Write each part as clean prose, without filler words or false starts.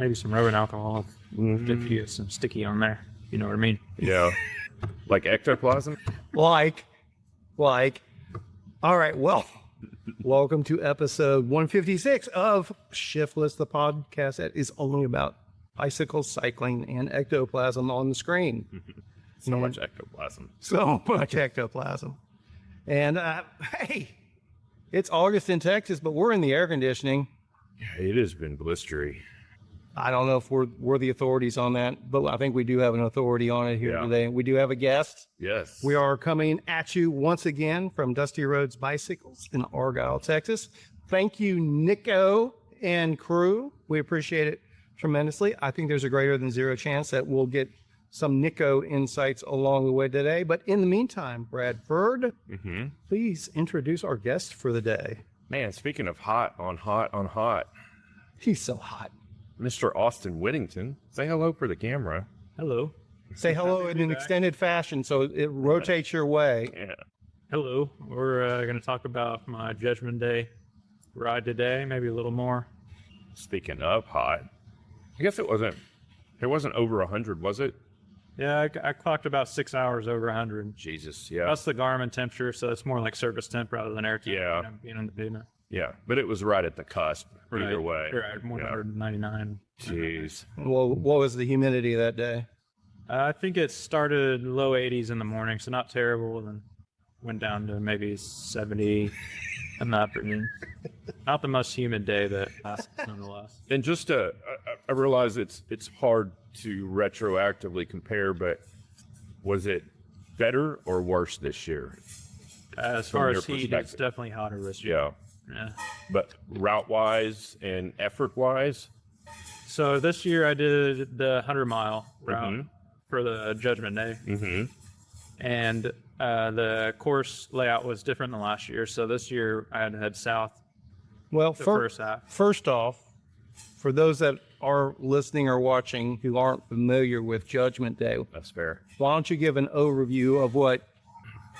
Maybe some rubbing alcohol if you get some sticky on there. You know what I mean? Yeah. Like ectoplasm? Like. All right, well, welcome to episode 156 of Shiftless, the podcast that is only about bicycles, cycling, and ectoplasm on the screen. So much ectoplasm. So much ectoplasm. And, hey, it's August in Texas, but we're in the air conditioning. Yeah, it has been blistery. I don't know if we're the authorities on that, but I think we do have an authority on it here today. We do have a guest. Yes. We are coming at you once again from Dusty Roads Bicycles in Argyle, Texas. Thank you, Nico and crew. We appreciate it tremendously. I think there's a greater than zero chance that we'll get some Nico insights along the way today. But in the meantime, Bradford, please introduce our guest for the day. Man, speaking of hot on hot, He's so hot. Mr. Austin Whittington. Say hello for the camera. Hello. Say hello in an extended fashion so it rotates your way. Yeah. Hello. We're going to talk about my Judgment Day ride today, maybe a little more. Speaking of hot, I guess it wasn't over 100, was it? Yeah, I clocked about 6 hours over 100. Jesus, yeah. That's the Garmin temperature, so it's more like surface temp rather than air temp. Yeah. You know, being in the Duna. Yeah, but it was right at the cusp either way. Right, 199. Jeez. Well, what was the humidity that day? I think it started low 80s in the morning, so not terrible, and went down to maybe 70 in the afternoon. Not the most humid day, but nonetheless. And just I realize it's hard to retroactively compare, but was it better or worse this year? As From far your as heat, it's perspective. definitely hotter this year. Yeah. Yeah. But route-wise and effort-wise? So this year I did the 100-mile route for the Judgment Day. Mm-hmm. And the course layout was different than last year. So this year I had to head south Well, the first half. first off, for those that are listening or watching who aren't familiar with Judgment Day, That's fair. why don't you give an overview of what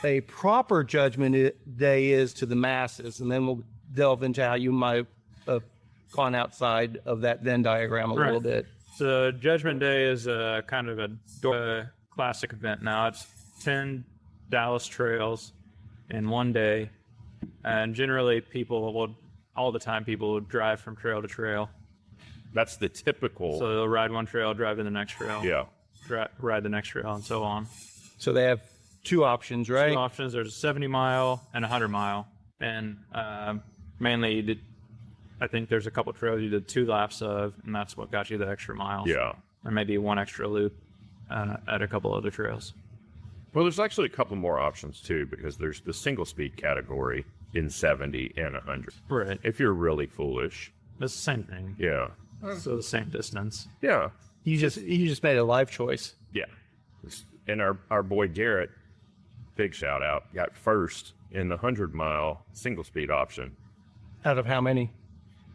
a proper Judgment Day is to the masses, and then we'll delve into how you might have gone outside of that Venn diagram a little bit. So Judgment Day is a kind of a classic event now. It's 10 Dallas trails in one day. And generally people will drive from trail to trail. That's the typical. So they'll ride one trail, drive to the next trail. Yeah. Ride the next trail, and so on. So they have two options, right? Two options. There's a 70-mile and a 100-mile. And mainly, I think there's a couple trails you did 2 laps of, and that's what got you the extra miles. Yeah. Or maybe one extra loop at a couple other trails. Well, there's actually a couple more options, too, because there's the single-speed category in 70 and 100. Right. If you're really foolish. It's the same thing. Yeah. So the same distance. Yeah. You just made a life choice. Yeah. And our boy Garrett, big shout out, got first in the 100-mile single-speed option. Out of how many?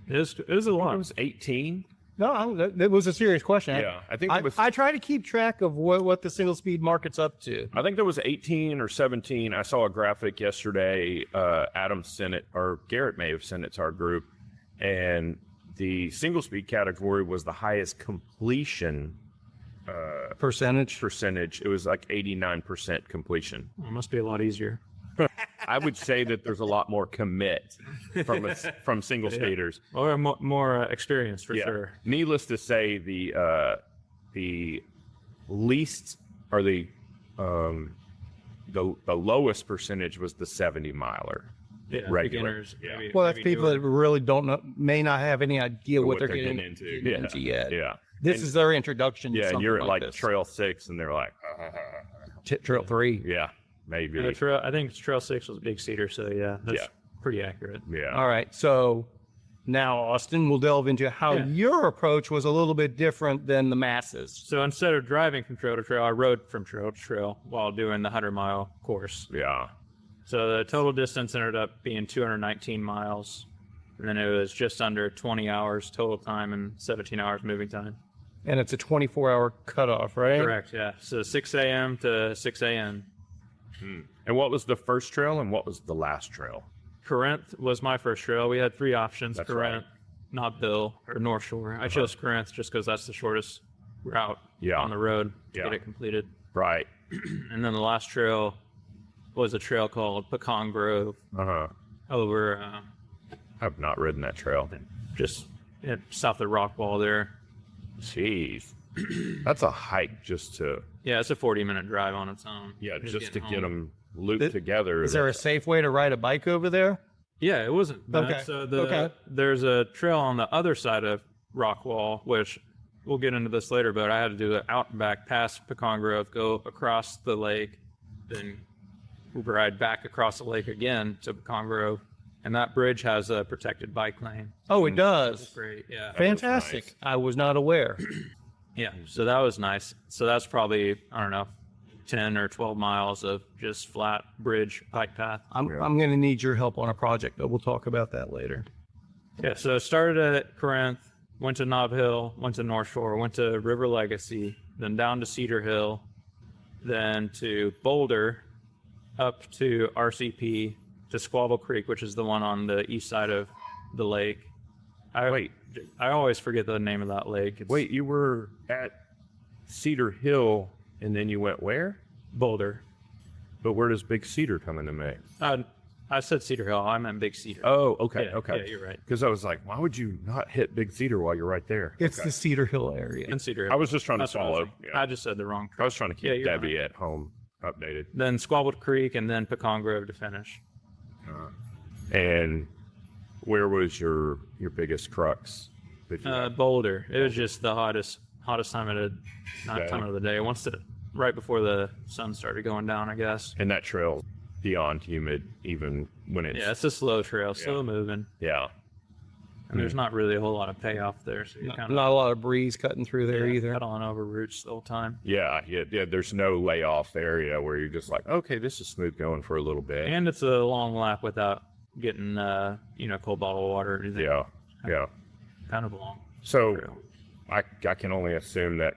It was a lot. It was 18. No, that was a serious question. Yeah, I think I try to keep track of what the single speed market's up to. I think there was 18 or 17. I saw a graphic yesterday. Adam sent it, or Garrett may have sent it to our group, and the single speed category was the highest completion Percentage. It was like 89% completion. It must be a lot easier. I would say that there's a lot more commit from single speeders. Or more experience, for sure. Needless to say, the least or the lowest percentage was the 70-miler. Yeah, regular. beginners. Yeah. Maybe, Well, that's maybe people that really don't know, may not have any idea what they're getting into. yet. Yeah. This is their introduction to Yeah, and something you're at like this. Trail 6, and they're like, Trail 3. yeah, maybe. I think Trail 6 was a big cedar, so yeah, that's pretty accurate. Yeah. All right, so now, Austin, we'll delve into how your approach was a little bit different than the masses. So instead of driving from trail to trail, I rode from trail to trail while doing the 100-mile course. Yeah. So the total distance ended up being 219 miles. And then it was just under 20 hours total time and 17 hours moving time. And it's a 24-hour cutoff, right? Correct, yeah. So 6 a.m. to 6 a.m. And what was the first trail and what was the last trail? Corinth was my first trail. We had 3 options. That's Corinth, Nob Hill or North Shore. I chose Corinth just because that's the shortest route Yeah. on the road to Yeah. get it completed. Right. And then the last trail was a trail called Pecan Grove over I've not ridden that trail. just south of Rockwall there. Jeez. That's a hike just to Yeah, it's a 40-minute drive on its own. just to getting get home. them looped together. Is there a safe way to ride a bike over there? Yeah, it wasn't bad. Okay. So there's a trail on the other side of Rockwall, which we'll get into this later, but I had to do it out and back past Pecan Grove, go across the lake, then ride back across the lake again to Pecan Grove. And that bridge has a protected bike lane. Oh, it does. Great, yeah. Fantastic. nice. I was not aware. Yeah, so that was nice. So that's probably, I don't know, 10 or 12 miles of just flat bridge bike path. I'm going to need your help on a project, but we'll talk about that later. Yeah, so I started at Corinth, went to Nob Hill, went to North Shore, went to River Legacy, then down to Cedar Hill, then to Boulder, up to RCP, to Squabble Creek, which is the one on the east side of the lake. I always forget the name of that lake. It's Wait, you were at Cedar Hill and then you went where? Boulder. But where does Big Cedar come into May? I said Cedar Hill. I meant Big Cedar. Oh, okay, Yeah, okay. yeah, you're right. Because I was like, why would you not hit Big Cedar while you're right there? It's the Cedar Hill area. And Cedar Hill. I was just trying to That's what I was follow. thinking. Yeah. I just said the wrong. I was trying to keep Yeah, you're Debbie at home updated. Then Squabble Creek and then Pecan Grove to finish. And where was your biggest crux? that you had? Boulder. It was just the hottest time of the Yeah. time of the day. Right before the sun started going down, I guess. And that trail beyond humid, even when it's Yeah, it's a slow trail, slow moving, yeah. and there's not really a whole lot of payoff there. So you're Not, kind of not a lot of breeze cutting through there either. pedaling over roots the whole time. Yeah. There's no layoff area where you're just like, okay, this is smooth going for a little bit. And it's a long lap without getting cold bottle water or anything. Yeah. Kind of long. So trail. I can only assume that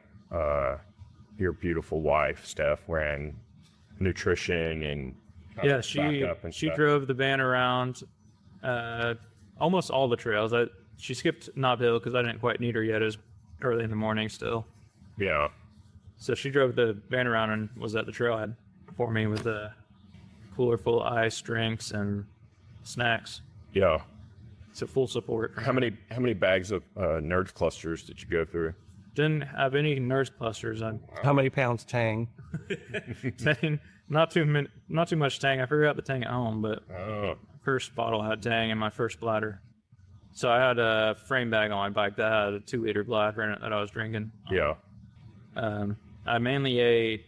your beautiful wife, Steph, ran nutrition and Yeah, she stuff. drove the van around almost all the trails. She skipped Nob Hill because I didn't quite need her yet. It was early in the morning still. Yeah. So she drove the van around and was at the trailhead for me with a cooler full of ice, drinks, and snacks. Yeah. So full support. How many bags of Nerds clusters did you go through? Didn't have any nurse clusters. I'm How many pounds Tang? saying not too much Tang. I forgot the Tang at home, but Oh. first bottle had Tang in my first bladder. So I had a frame bag on my bike that had a 2-liter bladder in it that I was drinking. Yeah. I mainly ate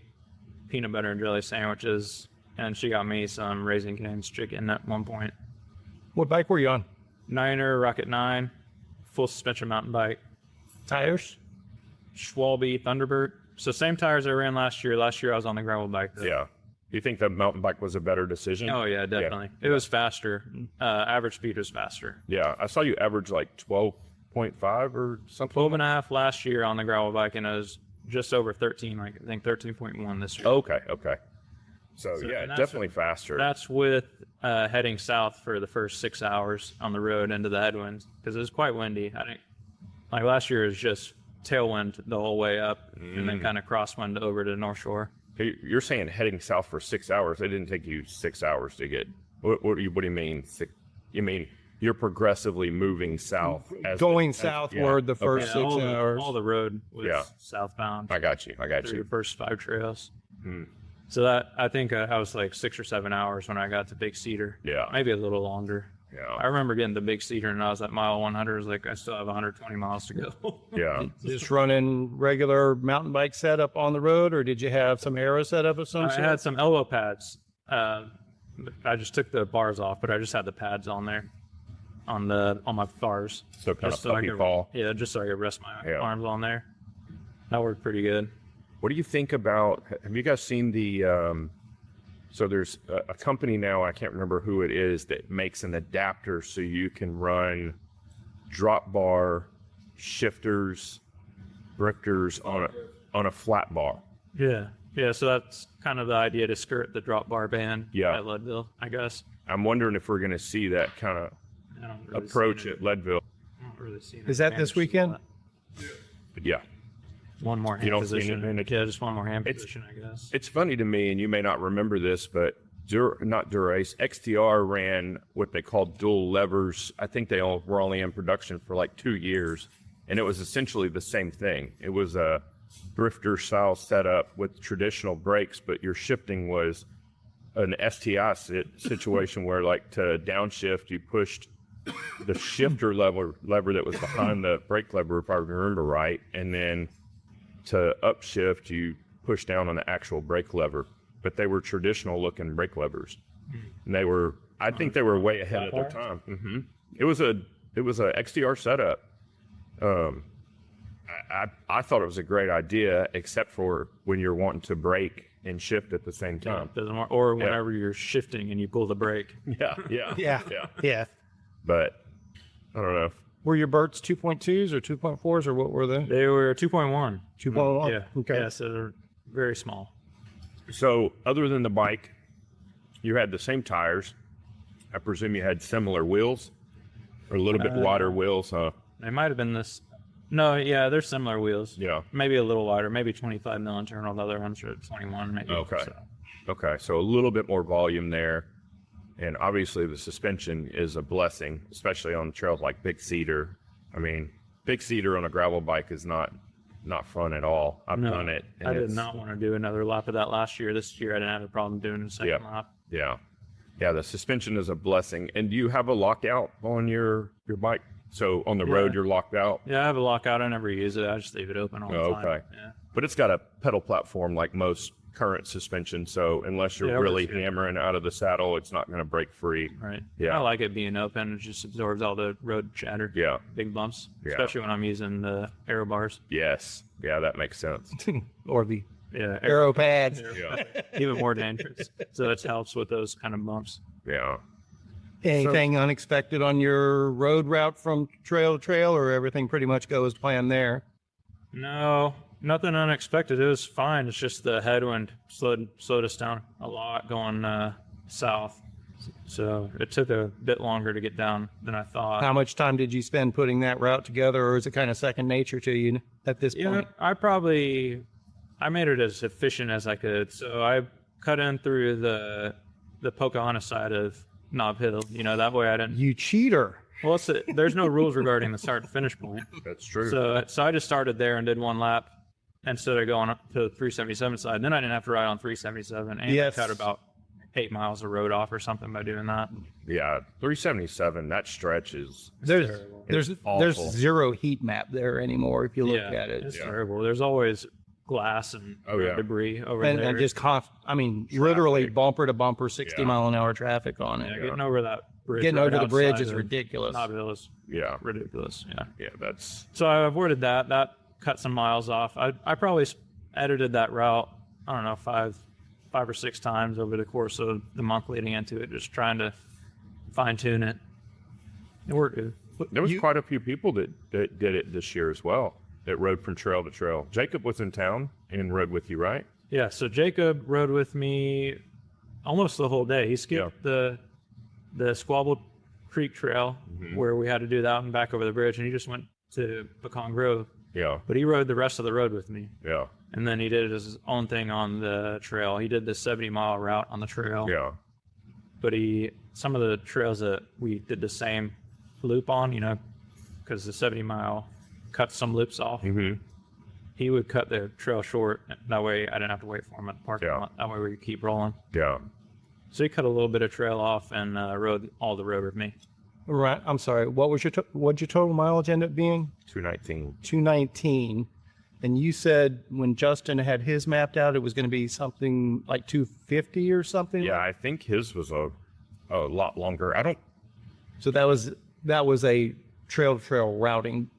peanut butter and jelly sandwiches, and she got me some Raising Cane's chicken at one point. What bike were you on? Niner, Rocket 9, full suspension mountain bike. Tires? Schwalbe Thunderbird. So same tires I ran last year. Last year I was on the gravel bike though. Yeah. Do you think the mountain bike was a better decision? Oh yeah, definitely. It was faster. Average speed was faster. Yeah. I saw you average like 12.5 or something. 12 and a half last year on the gravel bike, and it was just over 13, like I think 13.1 this year. Okay. So So- yeah, and that's- definitely faster. That's with heading south for the first 6 hours on the road into the headwinds because it was quite windy. I think like last year it was just tailwind the whole way up and then kind of crosswind over to North Shore. Hey, you're saying heading south for 6 hours. It didn't take you 6 hours to get. What do you mean? You mean you're progressively moving south? Going southward the first Yeah, 6 all hours. the road was Yeah. southbound I got you. through the first 5 trails. So that I think I was like 6 or 7 hours when I got to Big Cedar. Yeah. Maybe a little longer. Yeah. I remember getting to Big Cedar and I was at mile 100. I was like, I still have 120 miles to go. Yeah. Just running regular mountain bike setup on the road, or did you have some aero setup of some I sort? had some elbow pads. I just took the bars off, but I just had the pads on there, on my bars. So kind Just of I puppy could- fall. Yeah, just so I could rest my Yeah. arms on there. That worked pretty good. What do you think about? Have you guys seen the? So there's a company now. I can't remember who it is that makes an adapter so you can run drop bar, shifters, drifters on a flat bar. Yeah. Yeah, so that's kind of the idea to skirt the drop bar band Yeah. at Leadville, I guess. I'm wondering if we're going to see that kind of I don't really approach see it. at Leadville. I don't really seen. Is that this weekend? But yeah, One more hand You don't see position. anything? Yeah, just one more hand position, I guess. it's funny to me, and you may not remember this, but not Durace, XTR ran what they called dual levers. I think they all were only in production for like 2 years, and it was essentially the same thing. It was a drifter style setup with traditional brakes, but your shifting was an STI situation where, like, to downshift, you pushed the shifter lever that was behind the brake lever, if I remember right, and then to upshift, you push down on the actual brake lever. But they were traditional looking brake levers, and I think they were way ahead of their time. It was a XTR setup. I thought it was a great idea, except for when you're wanting to brake and shift at the same time. Doesn't work. Or whenever you're shifting and you pull the brake. Yeah. But I don't know. Were your Berts 2.2s or 2.4s or what were they? They were 2.1. 2.1. Yeah. Okay. Yeah, so they're very small. So, other than the bike, you had the same tires. I presume you had similar wheels, or a little bit wider wheels, huh? They might have been this. No, yeah, they're similar wheels. Yeah. Maybe a little wider, maybe 25 mil internal. The other ones are 21, maybe. Okay. So. Okay, so a little bit more volume there. And obviously the suspension is a blessing, especially on trails like Big Cedar. I mean, Big Cedar on a gravel bike is not fun at all. I've done it. And I did not want to do another lap of that last year. This year I didn't have a problem doing the second lap. Yeah. Yeah, the suspension is a blessing. And do you have a lockout on your bike? So on the road you're locked out? Yeah, I have a lockout. I never use it. I just leave it open all the time. Okay. Yeah. But it's got a pedal platform like most current suspension, so unless you're really hammering out of the saddle, it's not going to break free. Right. Yeah. I like it being open. It just absorbs all the road chatter. Yeah. Big bumps. Yeah. Especially when I'm using the aero bars. Yes. Yeah, that makes sense. Or the Yeah. aero pads. Yeah. Even more dangerous. So it helps with those kind of bumps. Yeah. Anything unexpected on your road route from trail to trail, or everything pretty much goes planned there? No, nothing unexpected. It was fine. It's just the headwind slowed us down a lot going south. So it took a bit longer to get down than I thought. How much time did you spend putting that route together, or is it kind of second nature to you at this point? I made it as efficient as I could. So I cut in through the Pocahontas side of Knob Hill. That way I didn't. You cheater. Well, there's no rules regarding the start to finish point. That's true. So I just started there and did one lap instead of going up to the 377 side. And then I didn't have to ride on 377. And I cut about 8 miles of road off or something by doing that. Yeah, 377, that stretch is There's awful. zero heat map there anymore if you look at it. It's terrible. There's always glass and debris over there. And just literally bumper to bumper 60 mile an hour traffic on it. Getting over that bridge. Getting over the bridge is of ridiculous. Knob Hill is ridiculous. Yeah. Yeah, that's So I avoided that. That cut some miles off. I probably edited that route, I don't know, five or six times over the course of the month leading into it, just trying to fine tune it. It worked good. there was quite a few people that did it this year as well, that rode from trail to trail. Jacob was in town and rode with you, right? Yeah, so Jacob rode with me almost the whole day. He skipped the Squabble Creek Trail where we had to do that and back over the bridge, and he just went to Pecan Grove. Yeah. But he rode the rest of the road with me. Yeah. And then he did his own thing on the trail. He did the 70-mile route on the trail. Yeah. But some of the trails that we did the same loop on, because the 70-mile cut some loops off. Mm-hmm. He would cut the trail short. That way I didn't have to wait for him at the parking lot. That way we could keep rolling. Yeah. So he cut a little bit of trail off and rode all the road with me. Right. I'm sorry. What'd your total mileage end up being? 219. 219. And you said when Justin had his mapped out, it was going to be something like 250 or something? Yeah, I think his was a lot longer. So that was a trail-to-trail routing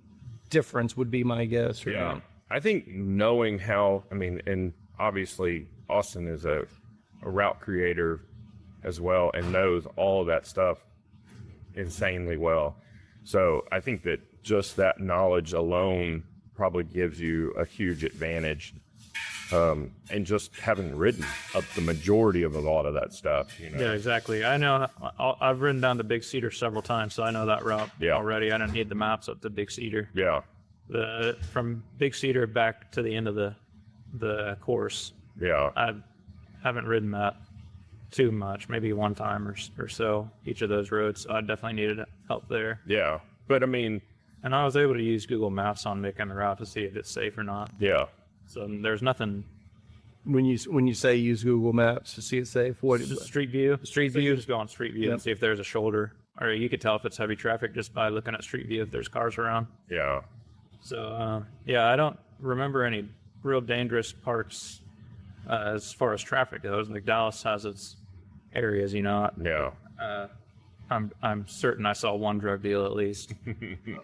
difference would be my guess. Right? Yeah. I think knowing how, and obviously Austin is a route creator as well and knows all of that stuff insanely well. So I think that just that knowledge alone probably gives you a huge advantage. and just having ridden up the majority of a lot of that stuff. Yeah, exactly. I know. I've ridden down to Big Cedar several times, so I know that route already. I don't need the maps up to Big Cedar. Yeah. From Big Cedar back to the end of the course. Yeah. I haven't ridden that too much, maybe one time or so each of those roads. So I definitely needed help there. Yeah. But I mean, and I was able to use Google Maps on making the route to see if it's safe or not. Yeah. So there's nothing. When you say use Google Maps to see it safe, what Street View? Street View, just go on Street View and see if there's a shoulder. Or you could tell if it's heavy traffic just by looking at Street View if there's cars around. Yeah. So, I don't remember any real dangerous parts as far as traffic goes. Like Dallas has its areas, Yeah. I'm certain I saw one drug deal at least.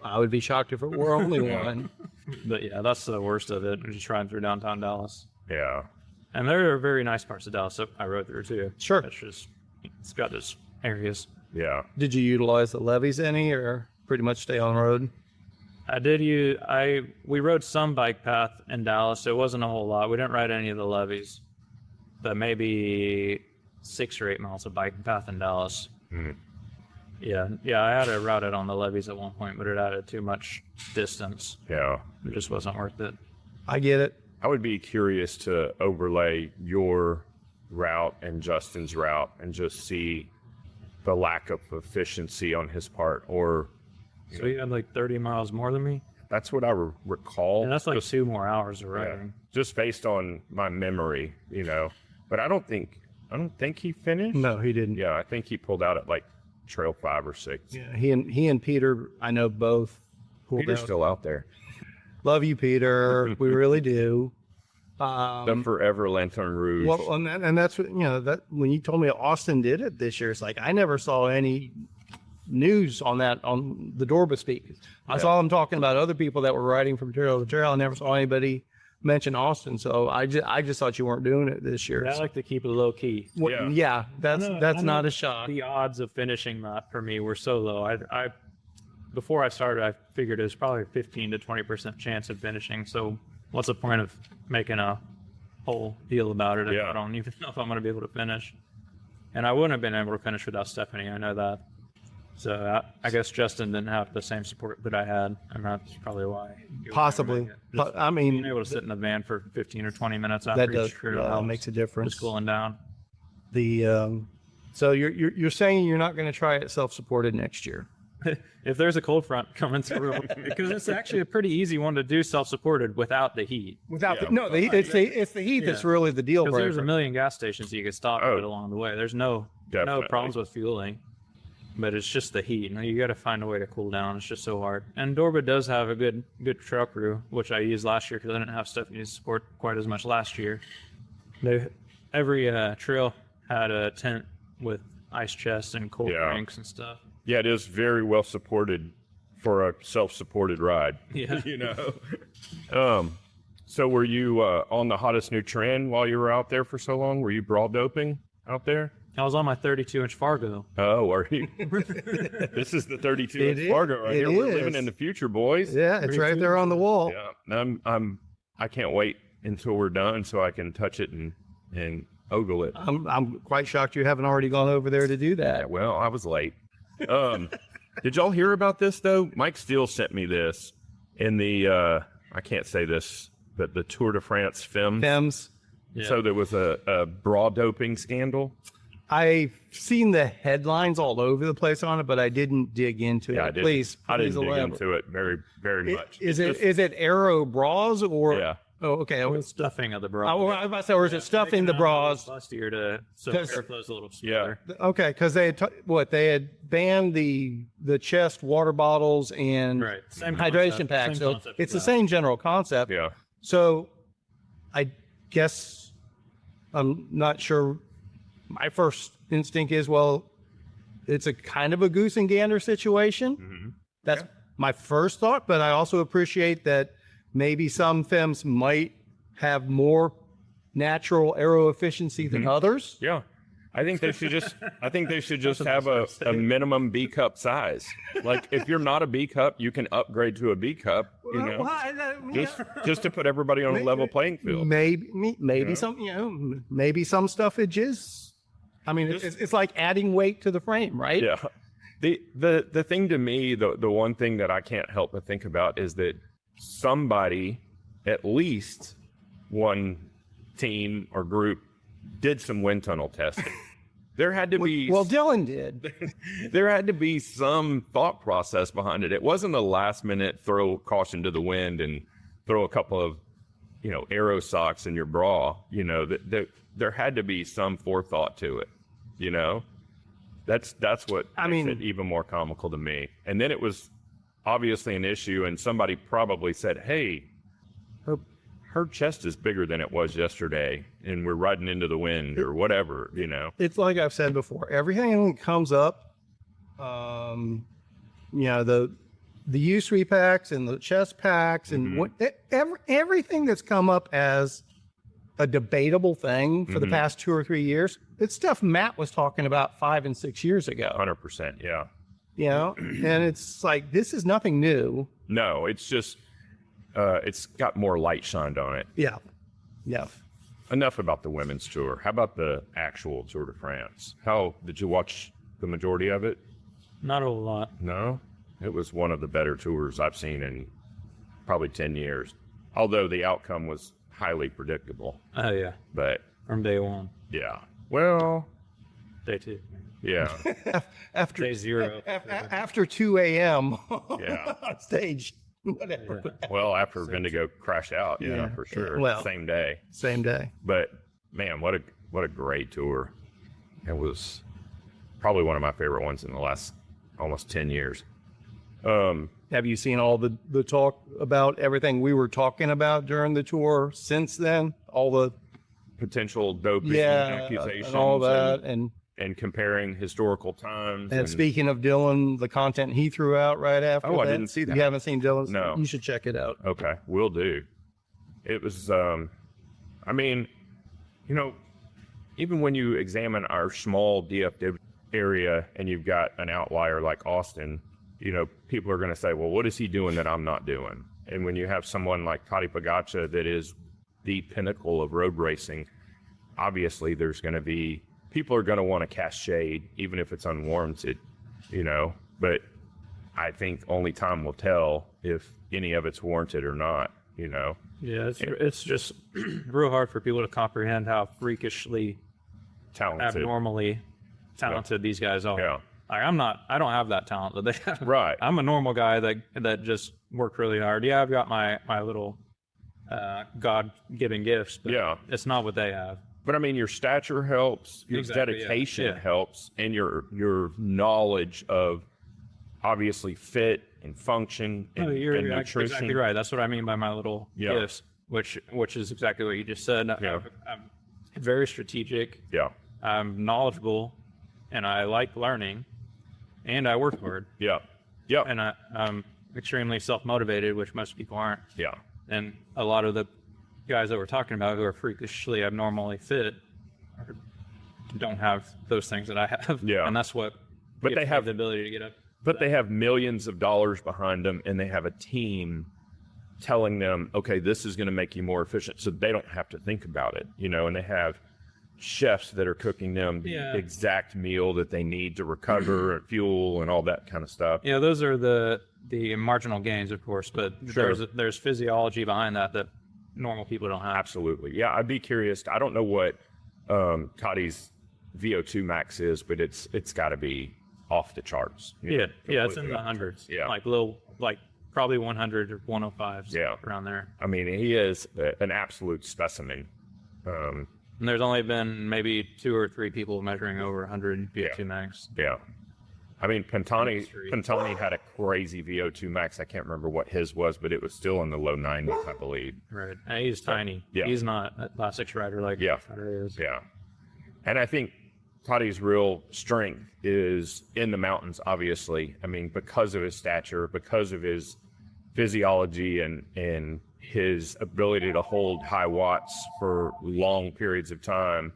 I would be shocked if it were only one. But yeah, that's the worst of it. Just riding through downtown Dallas. Yeah. And there are very nice parts of Dallas that I rode through too. Sure. It's got its areas. Yeah. Did you utilize the levees any, or pretty much stay on road? We rode some bike path in Dallas. It wasn't a whole lot. We didn't ride any of the levees, but maybe 6 or 8 miles of bike path in Dallas. Mm-hmm. Yeah. I had to route it on the levees at one point, but it added too much distance. Yeah. It just wasn't worth it. I get it. I would be curious to overlay your route and Justin's route and just see the lack of efficiency on his part, or So you had like 30 miles more than me? that's what I recall. And that's like 2 more hours of riding. Just based on my memory, But I don't think he finished. No, he didn't. Yeah, I think he pulled out at like trail 5 or 6. Yeah, he and Peter, I know both. pulled Peter's out. still out there. Love you, Peter. We really do. The Forever Lantern Rouge. Well, and that's what that when you told me Austin did it this year, it's like I never saw any news on that on the Dorba speak. I saw them talking about other people that were riding from trail to trail. I never saw anybody mention Austin, so I just thought you weren't doing it this year. I like to keep it low key. Yeah, that's not a shock. The odds of finishing that for me were so low. I before I started, I figured it was probably a 15 to 20% chance of finishing. So what's the point of making a whole deal about it if I don't even know if I'm going to be able to finish? And I wouldn't have been able to finish without Stephanie. I know that. So I guess Justin didn't have the same support that I had, and that's probably why. Possibly. I mean, being able to sit in the van for 15 or 20 minutes after each trail makes a difference. Just cooling down. So you're saying you're not going to try it self-supported next year? If there's a cold front coming through, because it's actually a pretty easy one to do self-supported without the heat. It's the heat that's really the deal breaker. Because there's a million gas stations you can stop at along the way. There's no problems with fueling, but it's just the heat. You got to find a way to cool down. It's just so hard. And Dorba does have a good trail crew, which I used last year because I didn't have Stephanie's support quite as much last year. Every trail had a tent with ice chests and cold drinks and stuff. Yeah, it is very well supported for a self-supported ride. Yeah. So were you on the hottest new trend while you were out there for so long? Were you broad doping out there? I was on my 32-inch Fargo. Oh, are you? This is the 32-inch Fargo right here. We're living in the future, boys. Yeah, it's right there on the wall. Yeah, I can't wait until we're done so I can touch it and ogle it. I'm quite shocked you haven't already gone over there to do that. Yeah, well, I was late. Did y'all hear about this though? Mike Steele sent me this in the I can't say this, but the Tour de France Femmes. Yeah. So there was a bra doping scandal. I've seen the headlines all over the place on it, but I didn't dig into it. I didn't dig elaborate. into it very, very much. Is it Aero bras or? Yeah. Oh, okay. With stuffing of the bra. I was about to say, or is it stuffing the bras? Bustier to so airflow's a little smoother. Okay, because they had banned the chest water bottles and hydration packs. So it's the same general concept. Yeah. So I guess I'm not sure. My first instinct is, well, it's a kind of a goose and gander situation. Mm-hmm. That's my first thought, but I also appreciate that maybe some femmes might have more natural aero efficiency than others. Yeah. I think they should just have a minimum B cup size. Like if you're not a B cup, you can upgrade to a B cup. You know, Well, I mean, just to put everybody on a level playing field. maybe some, maybe some stuff it just. I mean, it's like adding weight to the frame, right? Yeah. The thing to me, the one thing that I can't help but think about is that somebody, at least one team or group, did some wind tunnel testing. There had to be. Well, Dylan did. There had to be some thought process behind it. It wasn't a last minute throw caution to the wind and throw a couple of, arrow socks in your bra. There had to be some forethought to it. That's what makes it even more comical to me. And then it was obviously an issue, and somebody probably said, "Hey, her chest is bigger than it was yesterday, and we're riding into the wind," or whatever. It's like I've said before. Everything that comes up, the U3 packs and the chest packs and everything that's come up as a debatable thing for the past 2 or 3 years. It's stuff Matt was talking about 5 and 6 years ago. 100%, yeah. And it's like, this is nothing new. No, it's just, it's got more light shined on it. Yeah. Enough about the women's tour. How about the actual Tour de France? How did you watch the majority of it? Not a whole lot. No? It was one of the better tours I've seen in probably 10 years. Although the outcome was highly predictable. Oh, yeah. But from day one. Yeah. Well, day 2. Yeah. After day 0. After 2 a.m. Yeah. On stage. Whatever. Yeah. Well, after Vendigo crashed out, yeah, for sure. Yeah. Well, same day. But man, what a great tour. It was probably one of my favorite ones in the last almost 10 years. Have you seen all the talk about everything we were talking about during the tour since then? All the potential doping accusations and all that, and comparing historical times. And speaking of Dylan, the content he threw out right after. I didn't see that. You haven't seen Dylan's? No. You should check it out. Okay, will do. It was, even when you examine our small DFW area and you've got an outlier like Austin, people are going to say, well, what is he doing that I'm not doing? And when you have someone like Tadej Pogačar that is the pinnacle of road racing, obviously there's going to be, people are going to want to cast shade, even if it's unwarranted, but I think only time will tell if any of it's warranted or not, Yeah, it's just real hard for people to comprehend how freakishly abnormally talented these guys are. Yeah. Like, I don't have that talent that they have. Right. I'm a normal guy that just worked really hard. Yeah, I've got my little God-given gifts, but it's not what they have. But I mean, your stature helps, your dedication helps, and your knowledge of obviously fit and function and, you're nutrition. Exactly right. That's what I mean by my little gifts, which is exactly what you just said. Yeah. I'm very strategic. Yeah. I'm knowledgeable, and I like learning, and I work hard. Yeah. Yeah. And I'm extremely self-motivated, which most people aren't. Yeah. And a lot of the guys that we're talking about who are freakishly abnormally fit don't have those things that I have. Yeah. And that's what but they have the ability to get up. But they have millions of dollars behind them, and they have a team telling them, okay, this is going to make you more efficient, so they don't have to think about it, and they have chefs that are cooking them the exact meal that they need to recover and fuel and all that kind of stuff. Yeah, those are the marginal gains, of course, but there's physiology behind that normal people don't have. Absolutely. Yeah, I'd be curious. I don't know what Toddy's VO2 max is, but it's got to be off the charts. It's in the hundreds. Yeah. Like probably 100 or 105s. Yeah. Around there. I mean, he is an absolute specimen. And there's only been maybe 2 or 3 people measuring over 100 VO2 max. Yeah. I mean, Pantani had a crazy VO2 max. I can't remember what his was, but it was still in the low 90s, I believe. Right. And he's tiny. Yeah. He's not a classic rider like Tadej is. Yeah. And I think Toddy's real strength is in the mountains, obviously. I mean, because of his stature, because of his physiology and his ability to hold high watts for long periods of time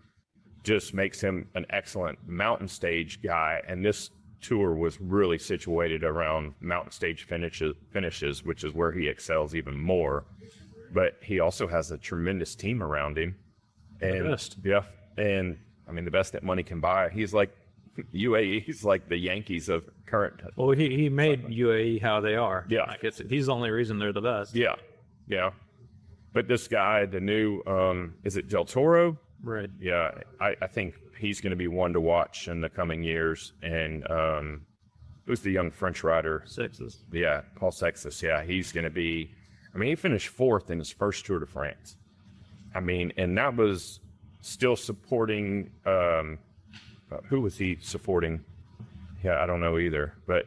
just makes him an excellent mountain stage guy. And this tour was really situated around mountain stage finishes, which is where he excels even more. But he also has a tremendous team around him. And The best. yeah, and I mean the best that money can buy. He's like UAE. He's like the Yankees of current. Well, he made UAE how they are. Yeah. Like he's the only reason they're the best. Yeah, yeah. But this guy, the new, is it Del Toro? Right. Yeah, I think he's going to be one to watch in the coming years. And who's the young French rider? Sixes. Yeah, Paul Sextus. Yeah, he's going to be. I mean, he finished fourth in his first Tour de France. I mean, and that was still supporting. Who was he supporting? Yeah, I don't know either. But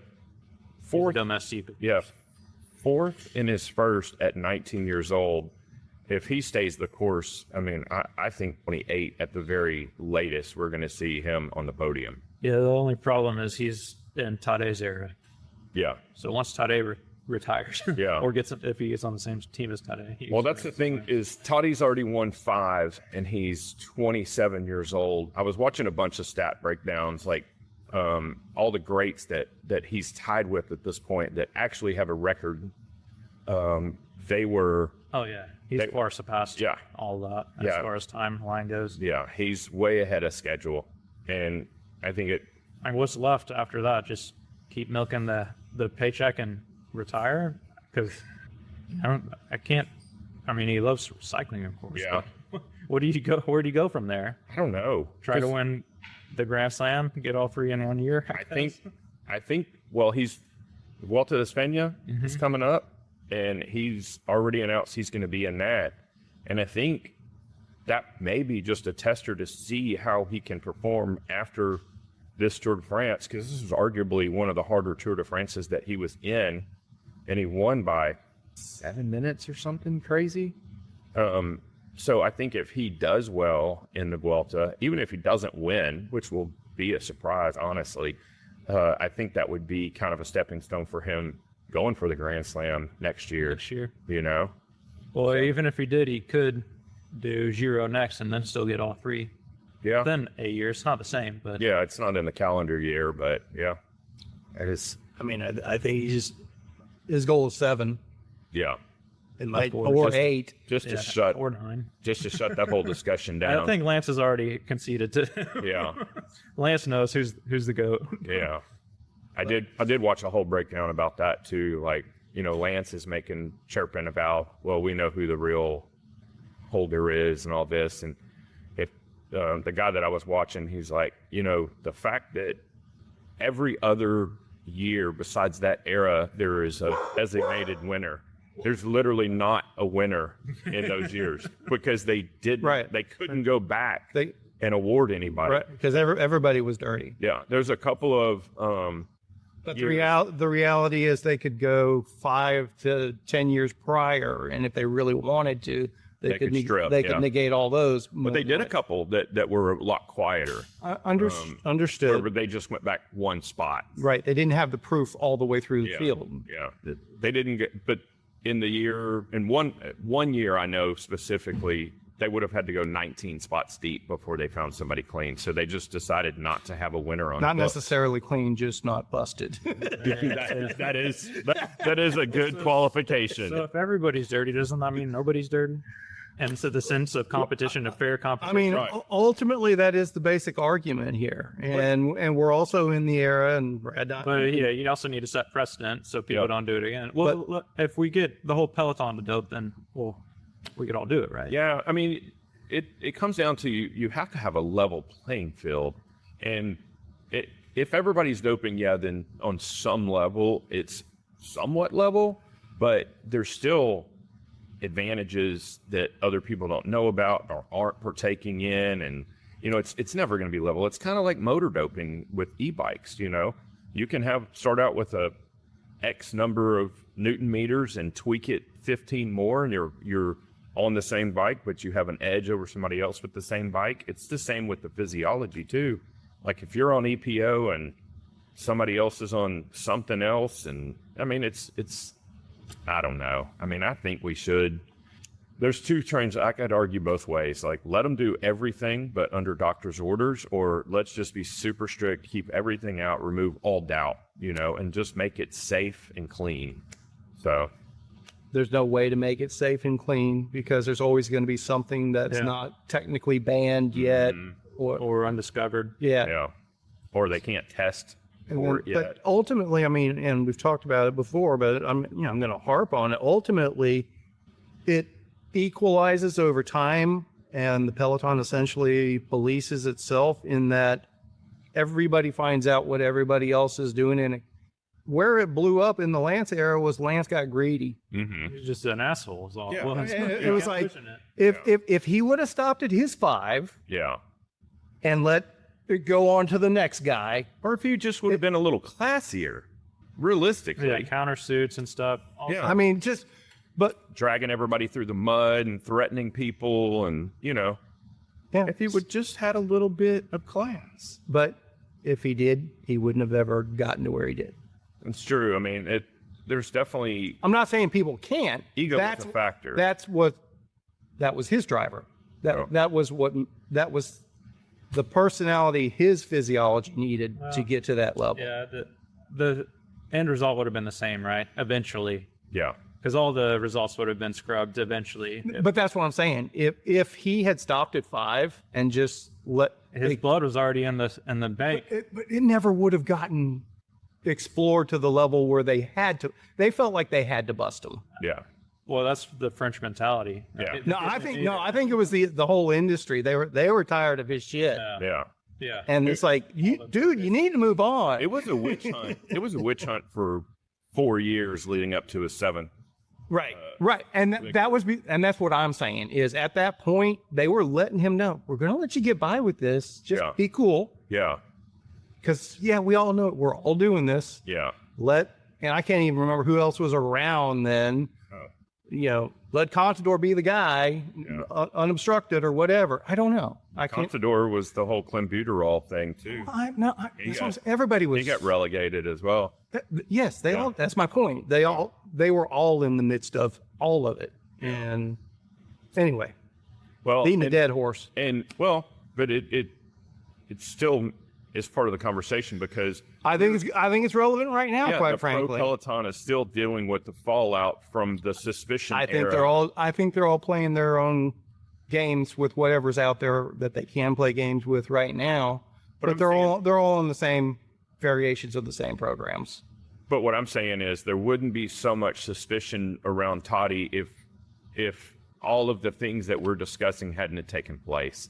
fourth. Domestique. Yeah, fourth in his first at 19 years old. If he stays the course, I mean, I think 28 at the very latest, we're going to see him on the podium. Yeah, the only problem is he's in Tade's era. Yeah. So once Tade retires, Yeah. or if he gets on the same team as Tade. Well, that's the thing is Toddy's already won 5 and he's 27 years old. I was watching a bunch of stat breakdowns, like all the greats that he's tied with at this point that actually have a record. They were. Oh yeah, he's far surpassed. Yeah. All that as Yeah. far as timeline goes. Yeah, he's way ahead of schedule, and I think it. I mean, what's left after that? Just keep milking the paycheck and retire? Because I can't. I mean, he loves cycling, of course. Yeah. but Where do you go from there? I don't know. Try to win the Grand Slam, get all 3 in 1 year. I think. Well, he's Vuelta a España is coming up, and he's already announced he's going to be in that. And I think that may be just a tester to see how he can perform after this Tour de France, because this is arguably one of the harder Tour de France's that he was in, and he won by 7 minutes or something crazy. So I think if he does well in the Vuelta, even if he doesn't win, which will be a surprise, honestly, I think that would be kind of a stepping stone for him going for the Grand Slam next year. You know? Well, even if he did, he could do Giro next and then still get all 3. Yeah. Then a year. It's not the same, but Yeah, it's not in the calendar year, but yeah. It is. I mean, I think his goal is 7. Yeah. It might Or or just- 8. Just to yeah, shut or 9. that whole discussion down. I think Lance has already conceded to. Yeah. Lance knows who's the GOAT. Yeah. I did watch a whole breakdown about that too. Like, you know, Lance is chirping about, well, we know who the real holder is and all this. And if the guy that I was watching, he's like, you know, the fact that every other year besides that era, there is a designated winner. There's literally not a winner in those years because they didn't, Right. they couldn't go back and award anybody. Right, because everybody was dirty. Yeah. There's a couple of, But years. the reality is they could go 5 to 10 years prior, and if they really wanted to, they could strip, could negate all those. But they did a couple that were a lot quieter, Understood. where they just went back one spot. Right, they didn't have the proof all the way through the Yeah. field. Yeah, they didn't get. But in one year, I know specifically they would have had to go 19 spots deep before they found somebody clean. So they just decided not to have a winner on. Not the books. necessarily clean, just not busted. that is a good qualification. So if everybody's dirty, doesn't that mean nobody's dirty? And so the sense of competition, of fair I competition. mean, Right. ultimately, that is the basic argument here, and we're also in the era, and Brad. But yeah, you also need to set precedent so people don't do it again. Well, look, if we get the whole peloton to dope, then we could all do it, right? Yeah, I mean, it comes down to you have to have a level playing field, and if everybody's doping, then on some level it's somewhat level, but there's still advantages that other people don't know about or aren't partaking in, and you know it's never going to be level. It's kind of like motor doping with e-bikes. You know, you can start out with a X number of Newton meters and tweak it 15 more, and you're on the same bike, but you have an edge over somebody else with the same bike. It's the same with the physiology too. Like if you're on EPO and somebody else is on something else, and I mean it's I don't know. I mean, I think we should there's two trains. I could argue both ways. Like, let them do everything, but under doctor's orders, or let's just be super strict, keep everything out, remove all doubt, and just make it safe and clean. So there's no way to make it safe and clean because there's always going to be something that's not technically banned yet, or undiscovered. Yeah. Or they can't test for it yet. But ultimately, I mean, and we've talked about it before, but I'm going to harp on it. Ultimately, it equalizes over time, and the Peloton essentially polices itself in that everybody finds out what everybody else is doing. And where it blew up in the Lance era was Lance got greedy. Mm-hmm. He's just an asshole. Is all. Yeah. Well, It was like, if he would have stopped at his 5 and let it go on to the next guy, or if he just would have been a little classier, realistically. countersuits and stuff. I mean, but dragging everybody through the mud and threatening people, and if he would just had a little bit of class. But if he did, he wouldn't have ever gotten to where he did. It's true. I mean, there's definitely. I'm not saying people can't. Ego is a factor. That was his driver. That was the personality his physiology needed to get to that level. Yeah, the end result would have been the same, right? Eventually. Yeah. Because all the results would have been scrubbed eventually. But that's what I'm saying. If he had stopped at 5 and just let his blood was already in the bank, but it never would have gotten explored to the level where they had to. They felt like they had to bust him. Yeah. Well, that's the French mentality. Yeah. I think it was the whole industry. They were tired of his shit. Yeah. And it's like, dude, you need to move on. It was a witch hunt. It was a witch hunt for 4 years leading up to his 7th. Right. And that's what I'm saying is at that point, they were letting him know, we're going to let you get by with this. Just be cool. Yeah. Because, we all know it. We're all doing this. Yeah. And I can't even remember who else was around then. Let Contador be the guy, unobstructed or whatever. I don't know. Contador was the whole clenbuterol thing too. Everybody was. He got relegated as well. Yes, they all. That's my point. They were all in the midst of all of it. And anyway, beating a dead horse. But it still is part of the conversation because I think it's relevant right now. Quite frankly, Pro Peloton is still dealing with the fallout from the suspicion. I think they're all playing their own games with whatever's out there that they can play games with right now. But they're all in the same variations of the same programs. But what I'm saying is there wouldn't be so much suspicion around Toddy if all of the things that we're discussing hadn't taken place.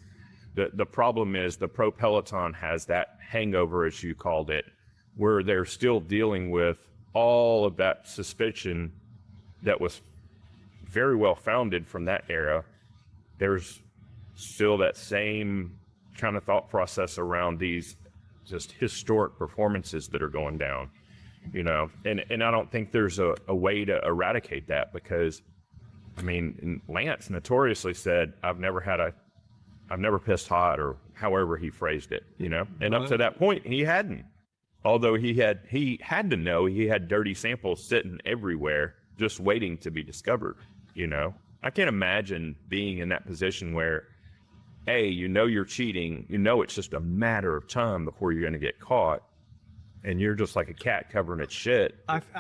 The problem is the Pro Peloton has that hangover, as you called it, where they're still dealing with all of that suspicion that was very well founded from that era. There's still that same kind of thought process around these just historic performances that are going down, and I don't think there's a way to eradicate that because, I mean, Lance notoriously said, I've never pissed hot, or however he phrased it, and up to that point he hadn't, although he had to know he had dirty samples sitting everywhere just waiting to be discovered. I can't imagine being in that position where you're cheating, it's just a matter of time before you're going to get caught, and you're just like a cat covering its shit,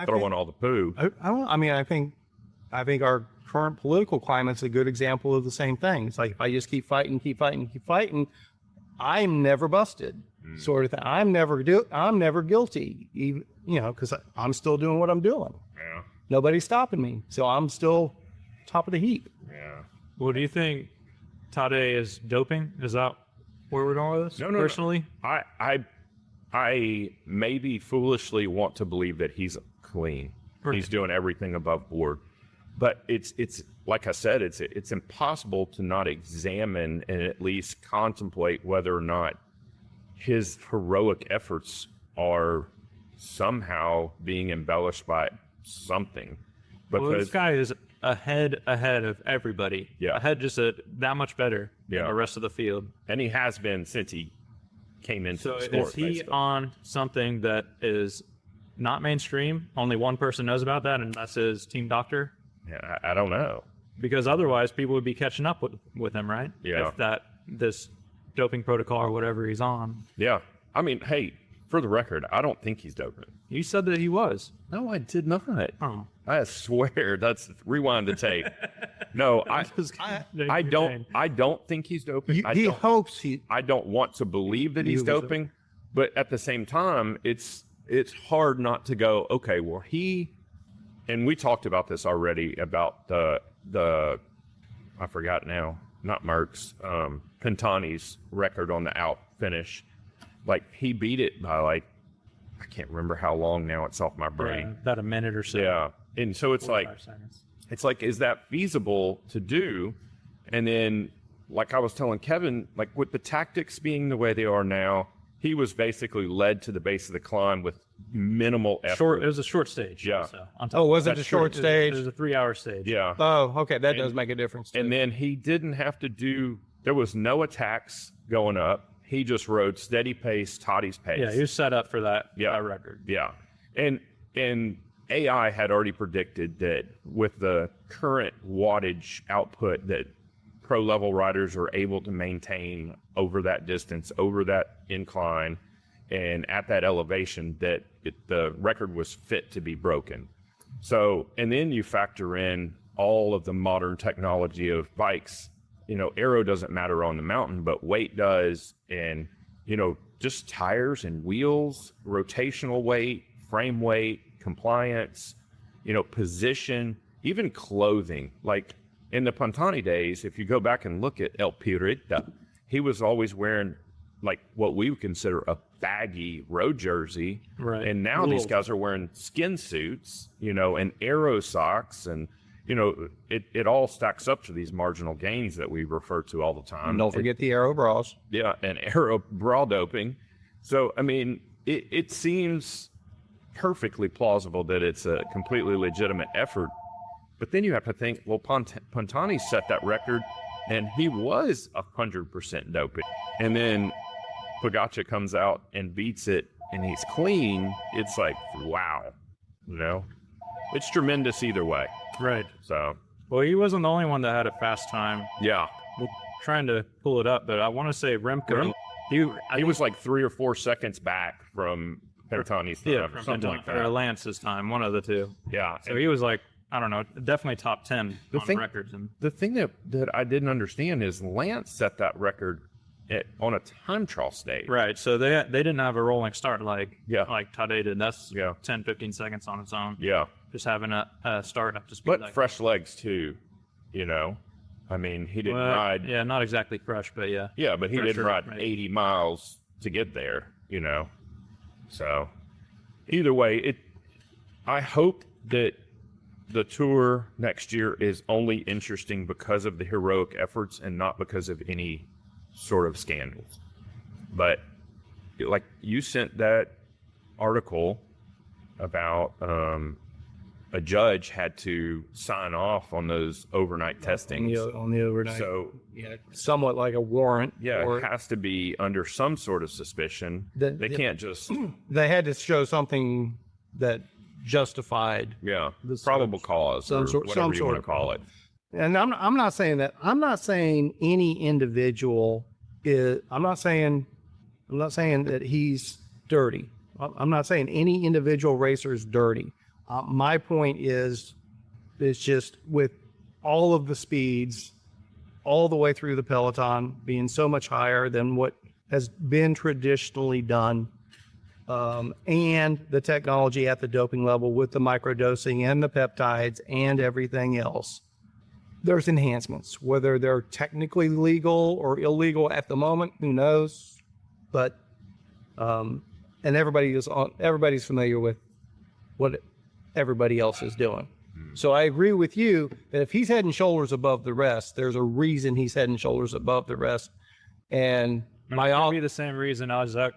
throwing all the poo. I think our current political climate's a good example of the same thing. It's like, if I just keep fighting, I'm never busted, sort of thing. I'm never guilty, even, because I'm still doing what I'm doing. Yeah. Nobody's stopping me, so I'm still top of the heap. Yeah. Well, do you think Tade is doping? Is that where we're going with this? No. Personally, I maybe foolishly want to believe that he's clean. Right. He's doing everything above board. But it's like I said, it's impossible to not examine and at least contemplate whether or not his heroic efforts are somehow being embellished by something. Because this guy is ahead of everybody. Yeah. Ahead just that much better than the rest of the field. And he has been since he came into the sport. So is he basically on something that is not mainstream? Only one person knows about that, and that's his team doctor? Yeah, I don't know. because otherwise people would be catching up with him, right? Yeah. If this doping protocol or whatever he's on. Yeah. I mean, hey, for the record, I don't think he's doping. You said that he was. No, I did not. Oh. I swear. That's rewind the tape. No, I don't think he's doping. He hopes he. I don't want to believe that he's doping, but at the same time, it's hard not to go, okay, well, and we talked about this already about the I forgot now, not Merckx, Pantani's record on the out finish. Like, he beat it by, like, I can't remember how long now. It's off my brain. About a minute or so. Yeah. And so it's like, is that feasible to do? And then, like I was telling Kevin, like, with the tactics being the way they are now, he was basically led to the base of the climb with minimal effort. It was a short stage. Yeah. So was it a short stage? It was a 3-hour stage. Yeah. Oh, okay. That does make a difference, too. And then he didn't have to there was no attacks going up. He just rode steady pace, Toddy's pace. Yeah, he was set up for that record. Yeah. And AI had already predicted that with the current wattage output that pro level riders are able to maintain over that distance, over that incline, and at that elevation, that the record was fit to be broken. So, and then you factor in all of the modern technology of bikes. You know, aero doesn't matter on the mountain, but weight does. And, you know, just tires and wheels, rotational weight, frame weight, compliance, you know, position, even clothing. Like in the Pantani days, if you go back and look at El Pirita, he was always wearing like what we would consider a baggy road jersey. Right. And now these guys are wearing skin suits, you know, and aero socks, and you know, it all stacks up to these marginal gains that we refer to all the time. And don't forget the aero bras. Yeah, and aero bra doping. So, I mean, it seems perfectly plausible that it's a completely legitimate effort. But then you have to think, well, Pantani set that record, and he was 100% doping. And then Pogacar comes out and beats it, and he's clean. It's like, wow, you know? It's tremendous either way. Right. So, well, he wasn't the only one that had a fast time. yeah. We're trying to pull it up, but I want to say Remco. He was like 3 or 4 seconds back from Pantani's time, or something like that. Or Lance's time, one of the two. Yeah. So he was like, I don't know, definitely top 10 on records. And the thing that I didn't understand is Lance set that record on a time trial stage. Right. So they didn't have a rolling start like Tadej did. That's 10, 15 seconds on its own. Yeah. Just having a start up to speed. But fresh legs too, you know. I mean, he didn't ride. Yeah, not exactly fresh, but yeah. Yeah, but he didn't ride 80 miles to get there, you know. So either way, I hope that the tour next year is only interesting because of the heroic efforts and not because of any sort of scandals. But like you sent that article about a judge had to sign off on those overnight testings. On the overnight. So somewhat like a warrant. Yeah, it has to be under some sort of suspicion. They can't just. They had to show something that justified. Yeah, probable cause, or whatever you want to call it. And I'm not saying that. I'm not saying any individual is. I'm not saying that he's dirty. I'm not saying any individual racer is dirty. My point is, it's just with all of the speeds, all the way through the peloton being so much higher than what has been traditionally done, and the technology at the doping level with the microdosing and the peptides and everything else. There's enhancements, whether they're technically legal or illegal at the moment, who knows? But and everybody's familiar with what everybody else is doing. So I agree with you that if he's head and shoulders above the rest, there's a reason he's head and shoulders above the rest. And it could be the same reason Isaac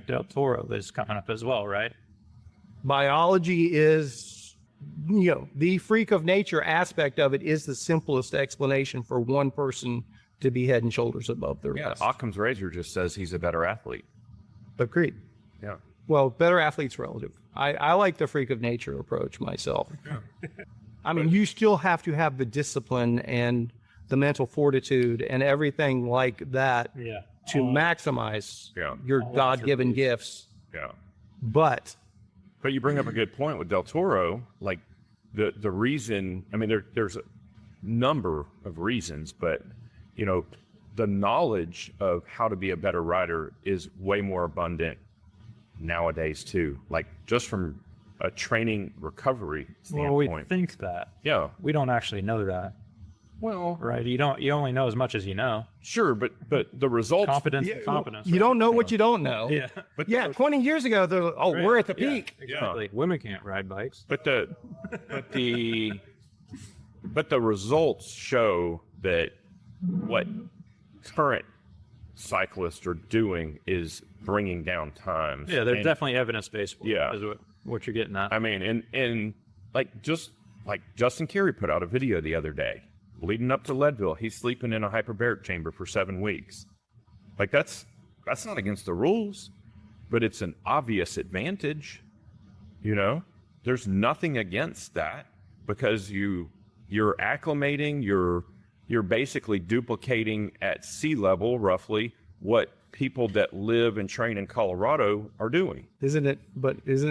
Del Toro is coming up as well, right? Biology is, the freak of nature aspect of it is the simplest explanation for one person to be head and shoulders above the rest. Yeah, Occam's razor just says he's a better athlete. Agreed. Yeah. Well, better athlete's relative. I like the freak of nature approach myself. I mean, you still have to have the discipline and the mental fortitude and everything like that Yeah. to maximize Yeah. your God-given gifts. Yeah. But But you bring up a good point with Del Toro. Like the reason, I mean, there's a number of reasons, but you know, the knowledge of how to be a better rider is way more abundant nowadays too. Like just from a training recovery Well, we standpoint. think that. Yeah. We don't actually know that, Well, right? You only know as much as you know. sure, but the results. Confidence and competence. you don't know what you don't know. Yeah. But Yeah, 20 years ago, they're like, oh, we're at the Yeah, peak. exactly. Women can't ride bikes. But the results show that what current cyclists are doing is bringing down times. Yeah, they're And, definitely evidence-based. Yeah. Is what you're getting at. I mean, and like just like Justin Carey put out a video the other day leading up to Leadville. He's sleeping in a hyperbaric chamber for 7 weeks. Like that's not against the rules, but it's an obvious advantage. You know, there's nothing against that because you're acclimating, you're basically duplicating at sea level roughly what people that live and train in Colorado are doing. Isn't it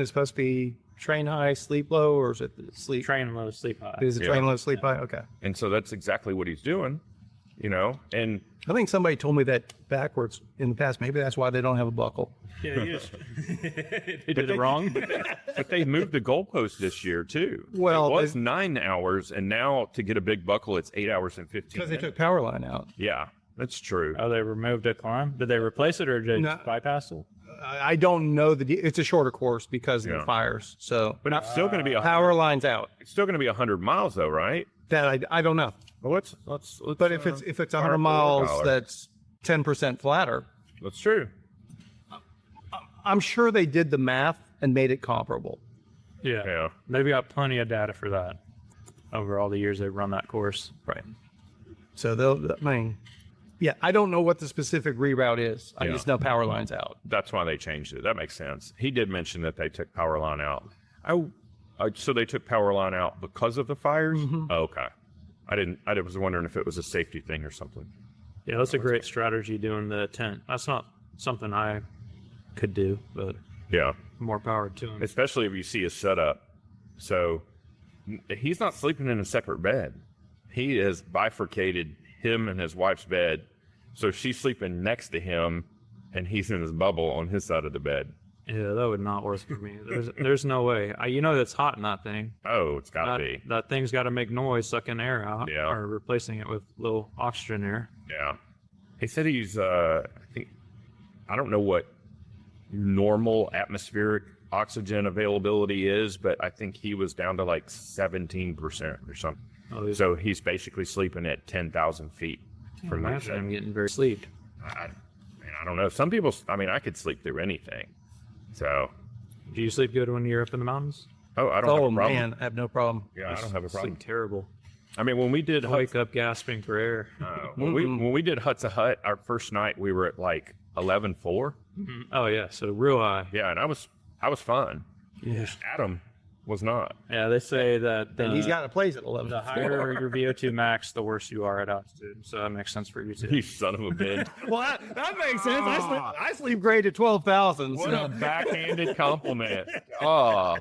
supposed to be train high, sleep low, or is it sleep? Train low, sleep high. Is it train low, sleep high? Okay. And so that's exactly what he's doing, you know, and I think somebody told me that backwards in the past. Maybe that's why they don't have a buckle. Yeah, yes. They did it wrong. but they moved the goalpost this year too. Well, it was 9 hours, and now to get a big buckle, it's 8 hours and 15 Because minutes. they took power line out. Yeah, that's true. Oh, they removed a climb? Did they replace it or did they No. bypass it? I don't know it's a shorter course because of Yeah. the fires. So But it's still going to be power lines out. It's still going to be 100 miles though, right? That I don't know. Well, let's But if it's fire 100 up the miles, dollar. that's 10% flatter. That's true. I'm sure they did the math and made it comparable. Yeah. Yeah. They've got plenty of data for that over all the years they've run that course. Right. So I don't know what the specific reroute is. I Yeah. just know power lines out. That's why they changed it. That makes sense. He did mention that they took power line out. So they took power line out because of the fires? Oh, okay. I was wondering if it was a safety thing or something. Yeah, that's a great strategy doing the tent. That's not something I could do, but Yeah. more power to him. Especially if you see his setup. So he's not sleeping in a separate bed. He has bifurcated him and his wife's bed. So she's sleeping next to him and he's in his bubble on his side of the bed. Yeah, that would not work for me. There's no way. That's hot in that thing. Oh, it's got to be. That thing's got to make noise, sucking air out, Yeah. or replacing it with little oxygen air. Yeah. He said he's, I don't know what normal atmospheric oxygen availability is, but I think he was down to like 17% or something. Oh, So he's basically sleeping at 10,000 feet from the imagine him getting very sleep. I don't know. Some people, I could sleep through anything. So, Do you sleep good when you're up in the mountains? I don't have a problem. Man, I have no problem. Yeah, I don't have a problem. Sleep terrible. I mean, when we did Wake up gasping for air. when we did Hut to Hut, our first night we were at like 11.4. Oh yeah, so real high. Yeah, and I was fine. Yeah. Adam was not. Yeah, they say that And he's got a place at 11. the higher your VO2 max, the worse you are at altitude. So that makes sense for you too. You son of a bitch. Well, that makes sense. I sleep great at 12,000. What So. a backhanded compliment. Oh.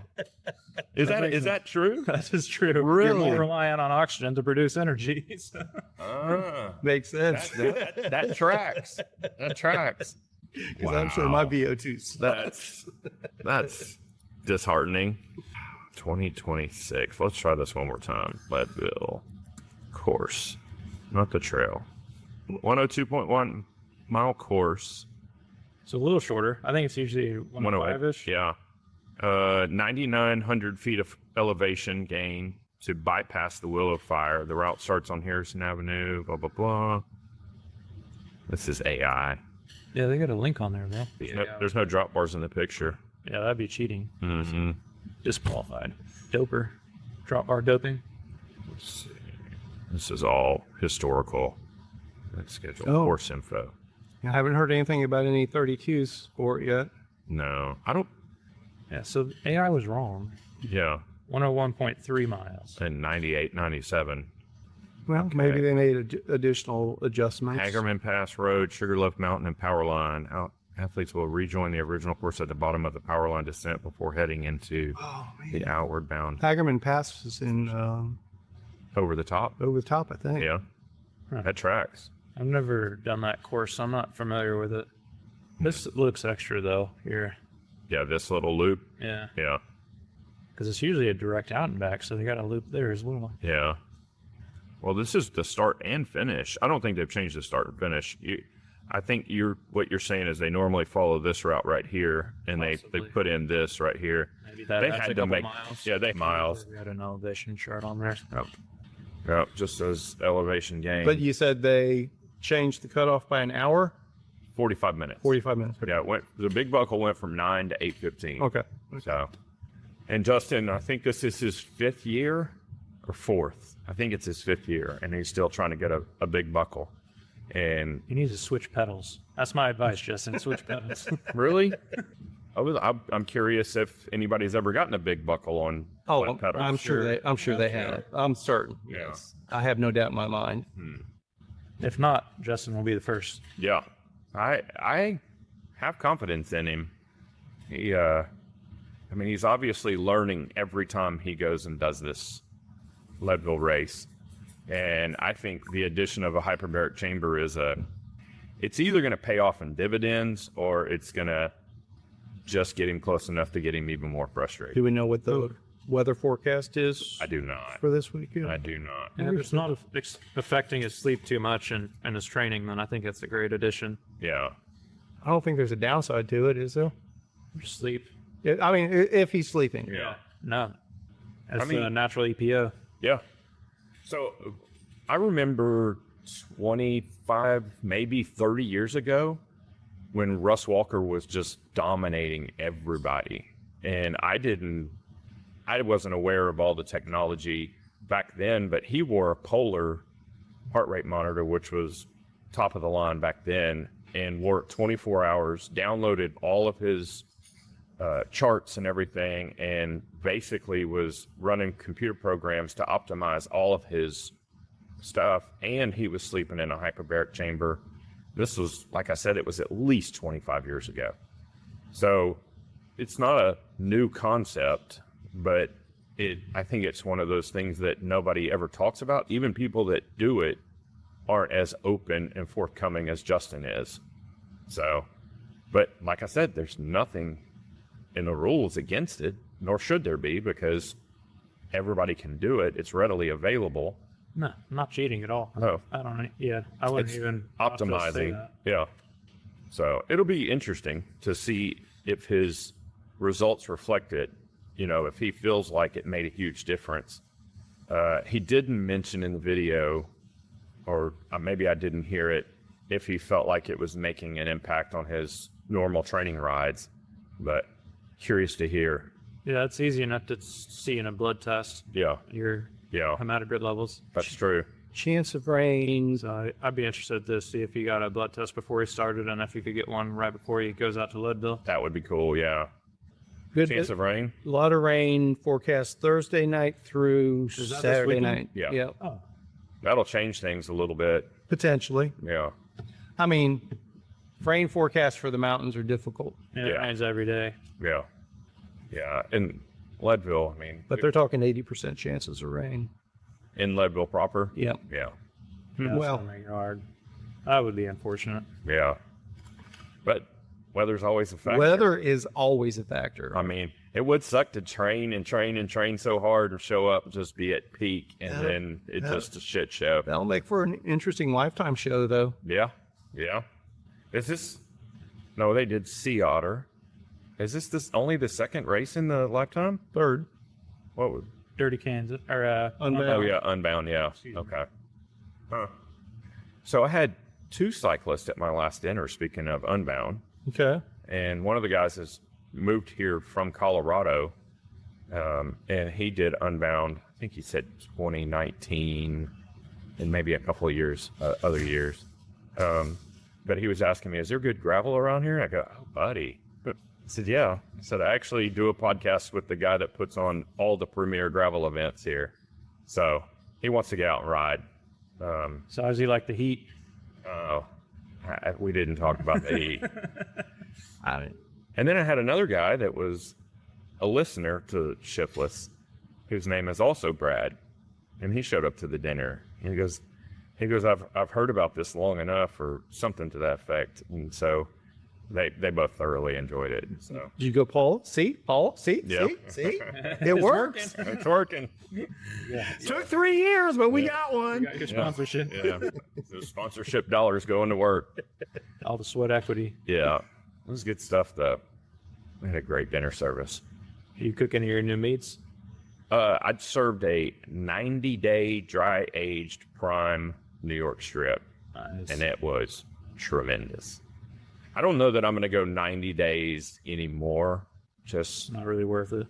Is that true? That is true. Really? You're more reliant on oxygen to produce energy. So. Makes sense. That tracks. That tracks. Because I'm sure my VO2's. That's disheartening. 2026. Let's try this one more time. Leadville course, not the trail. 102.1 mile course. So a little shorter. I think it's usually 105-ish. Yeah. 9,900 feet of elevation gain to bypass the Willow Fire. The route starts on Harrison Avenue, blah, blah, blah. This is AI. Yeah, they got a link on there, though. There's no drop bars in the picture. Yeah, that'd be cheating. Mm-hmm. Disqualified. Doper. Drop bar doping. Let's see. This is all historical. Let's schedule course info. I haven't heard anything about any 32s for it yet. No, I don't. Yeah, so AI was wrong. Yeah. 101.3 miles. and 98, 97. Well, maybe they made additional adjustments. Hagerman Pass Road, Sugarloaf Mountain, and Power Line. Athletes will rejoin the original course at the bottom of the power line descent before heading into the outward bound. Hagerman Pass is in Over the top? over the top, I think. Yeah. That tracks. I've never done that course, so I'm not familiar with it. This looks extra, though, here. Yeah, this little loop. Yeah. Yeah. Because it's usually a direct out and back, so they got a loop there as well. Yeah. Well, this is the start and finish. I don't think they've changed the start and finish. I think what you're saying is they normally follow this route right here, and they put in this right here. Maybe They that's had a to couple make miles. yeah, they miles. We got an elevation chart on there. Yep, just as elevation gain. But you said they changed the cutoff by an hour, 45 minutes. 45 minutes. Yeah, the big buckle went from 9 to 8:15. Okay. So, and Justin, I think this is his 5th year or 4th. I think it's his 5th year, and he's still trying to get a big buckle. And You need to switch pedals. That's my advice, Justin. Switch pedals. really, I'm curious if anybody's ever gotten a big buckle on flat pedals. I'm sure they have. I'm certain. Yeah. Yes. I have no doubt in my mind. If not, Justin will be the first. Yeah, I have confidence in him. He's obviously learning every time he goes and does this Leadville race. And I think the addition of a hyperbaric chamber it's either going to pay off in dividends or it's going to just get him close enough to get him even more frustrated. Do we know what the weather forecast is I do not. for this weekend? I do not. And if it's not affecting his sleep too much and his training, then I think it's a great addition. Yeah. I don't think there's a downside to it, is there? Sleep. I mean, if he's sleeping. Yeah. No. As I mean- a natural EPO. Yeah. So I remember 25, maybe 30 years ago when Russ Walker was just dominating everybody. And I wasn't aware of all the technology back then, but he wore a Polar heart rate monitor, which was top of the line back then, and wore it 24 hours, downloaded all of his charts and everything, and basically was running computer programs to optimize all of his stuff. And he was sleeping in a hyperbaric chamber. This was, like I said, it was at least 25 years ago. So it's not a new concept, but I think it's one of those things that nobody ever talks about. Even people that do it aren't as open and forthcoming as Justin is. So, but like I said, there's nothing in the rules against it, nor should there be, because everybody can do it. It's readily available. No, I'm not cheating at all. Oh. I don't. Yeah, I wouldn't It's even have to say optimizing. that. Yeah. So it'll be interesting to see if his results reflect it. If he feels like it made a huge difference. He didn't mention in the video, or maybe I didn't hear it, if he felt like it was making an impact on his normal training rides, but curious to hear. Yeah, it's easy enough to see in a blood test Yeah. your Yeah. hematocrit levels. That's true. Chance of rain. So I'd be interested to see if he got a blood test before he started, and if he could get one right before he goes out to Leadville. That would be cool. Yeah. Good. Chance of rain. A lot of rain forecast Thursday night through that this Saturday weekend? night. Yeah. Yep. Oh, That'll change things a little bit. Potentially. Yeah. I mean, rain forecasts for the mountains are difficult, yeah, it Yeah. rains every day. Yeah. Yeah. In Leadville, but they're talking 80% chances of rain. in Leadville proper. Yep. Yeah. That's Well- gonna make it hard. That would be unfortunate. Yeah. But weather's always a factor. Weather is always a factor. It would suck to train and train and train so hard and show up and just be at peak, and then it's just a shit show. That'll make for an interesting lifetime show, though. Yeah. Yeah. Is this? No, they did Sea Otter. Is this only the second race in the lifetime? Third. What was? Dirty Kansas or Unbound. Oh yeah, Unbound. Yeah. Okay. Huh. So I had 2 cyclists at my last dinner. Speaking of Unbound, Okay. and one of the guys has moved here from Colorado, and he did Unbound. I think he said 2019, and maybe a couple of years, other years. But he was asking me, "Is there good gravel around here?" I go, "Oh, buddy, but said, yeah. I said, I actually do a podcast with the guy that puts on all the premier gravel events here. So he wants to get out and ride. So how does he like the heat? We didn't talk about the heat. And then I had another guy that was a listener to Shiftless, whose name is also Brad. And he showed up to the dinner. And he goes, I've heard about this long enough, or something to that effect. And so they both thoroughly enjoyed it. So Did you go, Paul? See? Yep. See? It works. it's working. Took 3 years, but we got one. Got your sponsorship. Yeah. The sponsorship dollars going to work. All the sweat equity. Yeah. It was good stuff, though. We had a great dinner service. Are you cooking your new meats? I'd served a 90-day dry-aged prime New York strip, Nice. and it was tremendous. I don't know that I'm going to go 90 days anymore. Just, Not really worth it.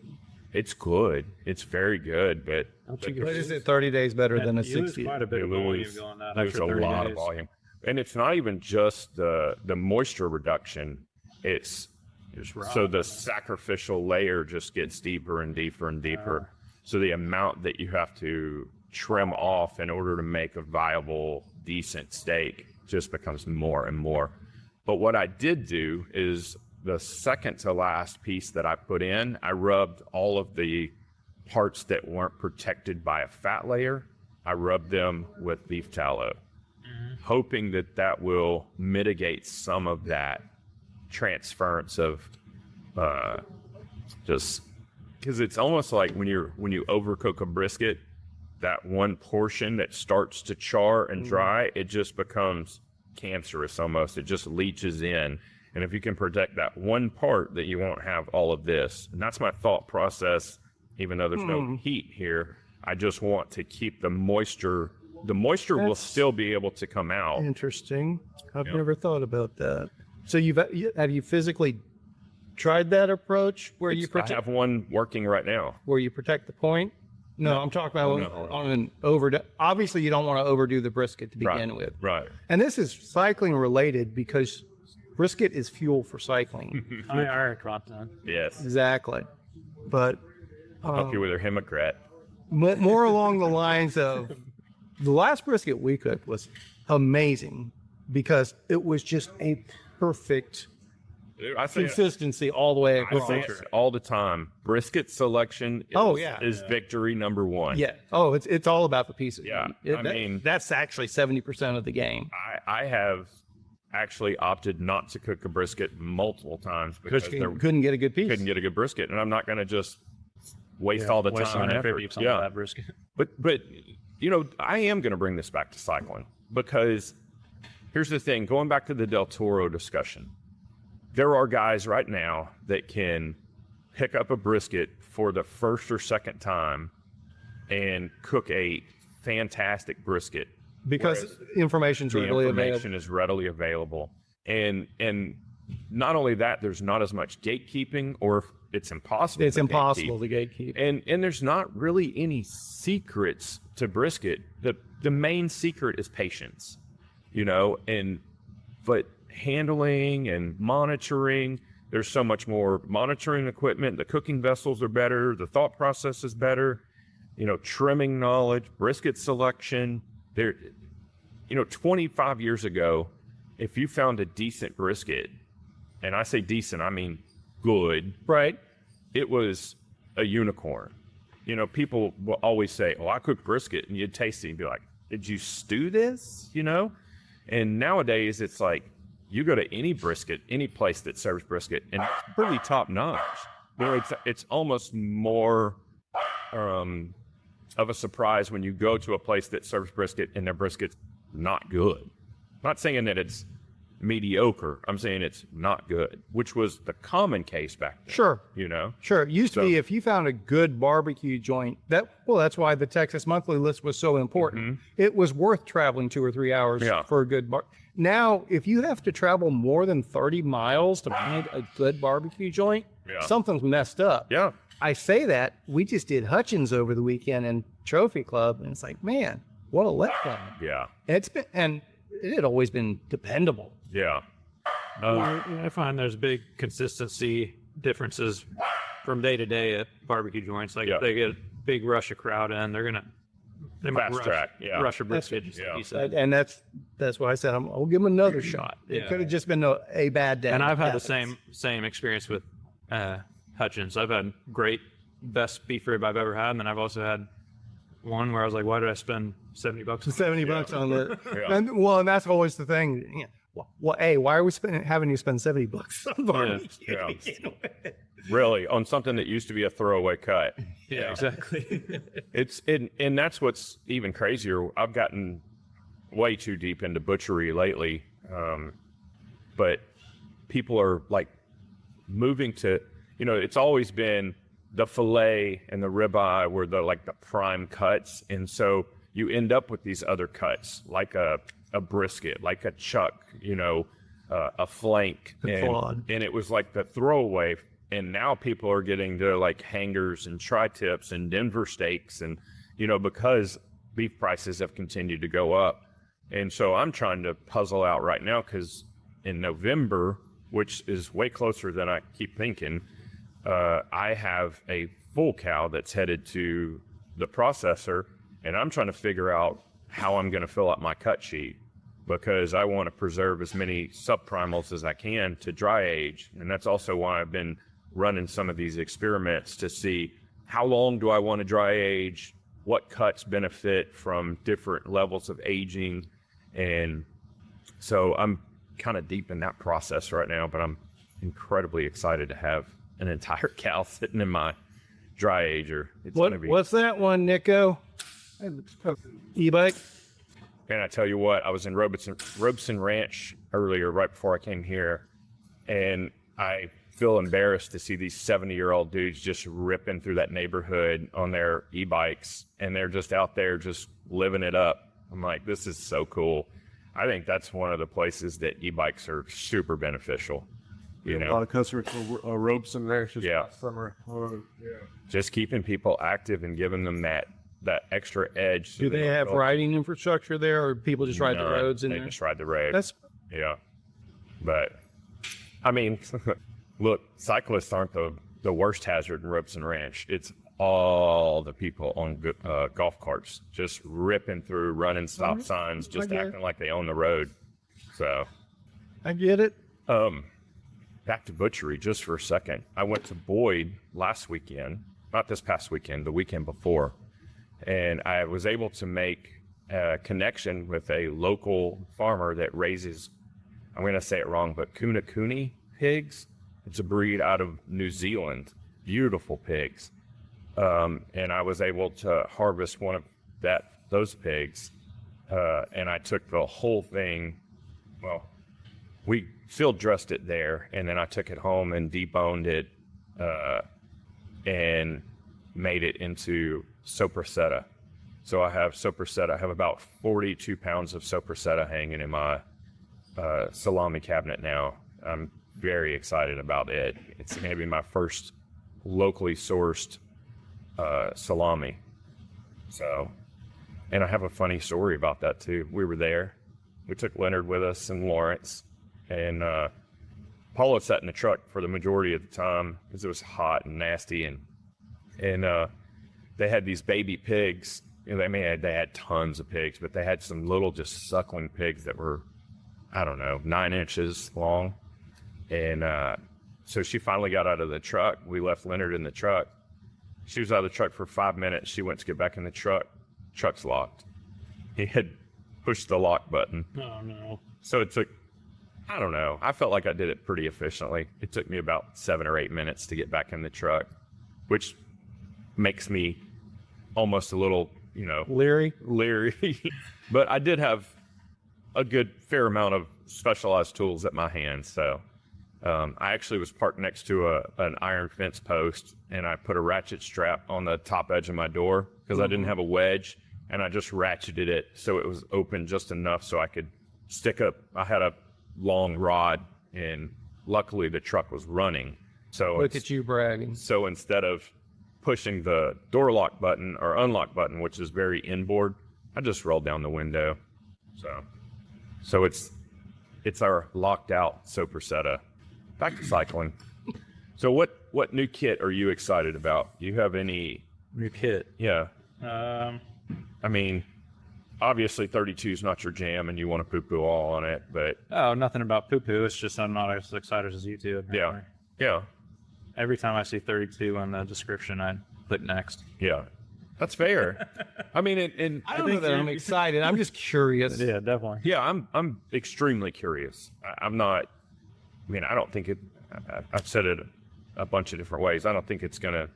it's good. It's very good, but Don't you What get is it? 30 days better than a you lose 60. quite a bit of You volume lose- going that there's extra a 30 lot days. of volume. And it's not even just the moisture reduction. It's Just raw. so the sacrificial layer just gets deeper and deeper and deeper. So the amount that you have to trim off in order to make a viable, decent steak just becomes more and more. But what I did do is the second to last piece that I put in, I rubbed all of the parts that weren't protected by a fat layer. I rubbed them with beef tallow, hoping that that will mitigate some of that transference of just because it's almost like when you overcook a brisket, that one portion that starts to char and dry, it just becomes cancerous almost. It just leaches in. And if you can protect that one part, that you won't have all of this. And that's my thought process, even though there's no heat here. I just want to keep the moisture. The moisture will That's- still be able to come out. Interesting. I've Yep. never thought about that. So have you physically tried that approach where you I have one working right now. protect the point? No, I'm talking about No. on an overdo. Obviously, you don't want to overdo the brisket to begin with. Right. And this is cycling related because brisket is fuel for cycling. High iron content. Yes. Exactly. But Help you with your hemocrat. more along the lines of the last brisket we cooked was amazing because it was just a perfect I say consistency all the way I across. say it all the time. Brisket selection is victory number one. Yeah. Oh, it's all about the pieces. Yeah. I mean, that's actually 70% of the game. I have actually opted not to cook a brisket multiple times because Because you couldn't get a good piece. couldn't get a good brisket, and I'm not going to just waste all the Waste time and effort. 150 of that brisket. But you know, I am going to bring this back to cycling because here's the thing. Going back to the Del Toro discussion, there are guys right now that can pick up a brisket for the first or second time and cook a fantastic brisket Because information's the readily information available. is readily available, and not only that, there's not as much gatekeeping, or it's impossible. It's to impossible gatekeep. to gatekeep. And there's not really any secrets to brisket. The main secret is patience, you know, but handling and monitoring. There's so much more monitoring equipment. The cooking vessels are better. The thought process is better. You know, trimming knowledge, brisket selection. There, you know, 25 years ago, if you found a decent brisket, and I say decent, I mean good, Right. it was a unicorn. You know, people will always say, "Oh, I cook brisket," and you'd taste it and be like, "Did you stew this?" You know, and nowadays it's like you go to any place that serves brisket, and it's pretty top notch. You know, it's almost more of a surprise when you go to a place that serves brisket and their brisket's not good. I'm not saying that it's mediocre. I'm saying it's not good, which was the common case back then. Sure. You know? Sure. It used to So- be if you found a good barbecue joint, that's why the Texas Monthly list was so important. It was worth traveling 2 or 3 hours Yeah. for a good Now, if you have to travel more than 30 miles to find a good barbecue joint, Yeah. something's messed up. Yeah. I say that we just did Hutchins over the weekend in Trophy Club, and it's like, man, what a letdown. Yeah. And it had always been dependable. Yeah. I find there's big consistency differences from day to day at barbecue joints. Like Yeah. if they get a big rush of crowd in, they might Fast track, yeah. rush a brisket. Just like yeah. you said. And that's why I said I'll give them another shot. It Yeah. could have just been a bad day. And I've had the Happens. same experience with Hutchins. I've had great, best beef rib I've ever had, and then I've also had one where I was like, why did I spend $70 on $70 on the Yeah. and that's always the thing. Yeah. Well, hey, why are we having you spend $70 on barbecue? Yeah. Really, on something that used to be a throwaway cut. Yeah, exactly. And that's what's even crazier. I've gotten way too deep into butchery lately, but people are like moving to, it's always been the fillet and the ribeye were the prime cuts, and so you end up with these other cuts like a brisket, like a chuck, a flank, and it was like the throwaway. And now people are getting to like hangers and tri-tips and Denver steaks, and because beef prices have continued to go up. And so I'm trying to puzzle out right now, because in November, which is way closer than I keep thinking, I have a full cow that's headed to the processor, and I'm trying to figure out how I'm going to fill out my cut sheet, because I want to preserve as many subprimals as I can to dry age. And that's also why I've been running some of these experiments to see how long do I want to dry age, what cuts benefit from different levels of aging. And so I'm kind of deep in that process right now, but I'm incredibly excited to have an entire cow sitting in my dry ager. What's that one, Nico? E-bike? And I tell you what, I was in Robeson Ranch earlier, right before I came here, and I feel embarrassed to see these 70-year-old dudes just ripping through that neighborhood on their e-bikes, and they're just out there just living it up. I'm like, this is so cool. I think that's one of the places that e-bikes are super beneficial. A lot of customers for ropes and there. Yeah. Summer. Just keeping people active and giving them that extra edge. Do they have riding infrastructure there, or people just ride the roads in They there? just ride the road. That's Yeah. But, I mean, look, cyclists aren't the worst hazard in Robeson Ranch. It's all the people on golf carts just ripping through, running stop signs, just acting like they own the road. So, I get it. back to butchery just for a second. I went to Boyd last weekend, not this past weekend, the weekend before, and I was able to make a connection with a local farmer that raises, I'm going to say it wrong, but Kunakuni pigs. It's a breed out of New Zealand. Beautiful pigs. And I was able to harvest one of those pigs, and I took the whole thing. Well, we field dressed it there, and then I took it home and deboned it, and made it into sopressata. So I have sopressata. I have about 42 pounds of sopressata hanging in my salami cabinet now. I'm very excited about it. It's going to be my first locally sourced salami. So, and I have a funny story about that too. We were there. We took Leonard with us and Lawrence, and Paulo sat in the truck for the majority of the time because it was hot and nasty, and they had these baby pigs. You know, they had tons of pigs, but they had some little just suckling pigs that were, I don't know, 9 inches long. And so she finally got out of the truck. We left Leonard in the truck. She was out of the truck for 5 minutes. She went to get back in the truck. Truck's locked. He had pushed the lock button. Oh, no. So it took, I don't know. I felt like I did it pretty efficiently. It took me about 7 or 8 minutes to get back in the truck, which makes me almost a little, Leery. But I did have a good fair amount of specialized tools at my hand. So I actually was parked next to an iron fence post, and I put a ratchet strap on the top edge of my door because I didn't have a wedge, and I just ratcheted it so it was open just enough so I could stick up. I had a long rod, and luckily the truck was running. So Look at you bragging. So instead of pushing the door lock button or unlock button, which is very inboard, I just rolled down the window. So it's our locked out sopressata. Back to cycling. So what new kit are you excited about? Do you have any? New kit. Yeah. Um, Obviously 32 is not your jam and you want to poo-poo all on it, but oh, nothing about poo-poo. It's just I'm not as excited as you two. yeah. Yeah. Every time I see 32 in the description, I click next. Yeah. That's fair. I mean, and I don't know that I'm excited. I'm just curious. Yeah, definitely. yeah, I'm extremely curious. I'm not, I mean, I don't think it, I've said it a bunch of different ways. I don't think it's going to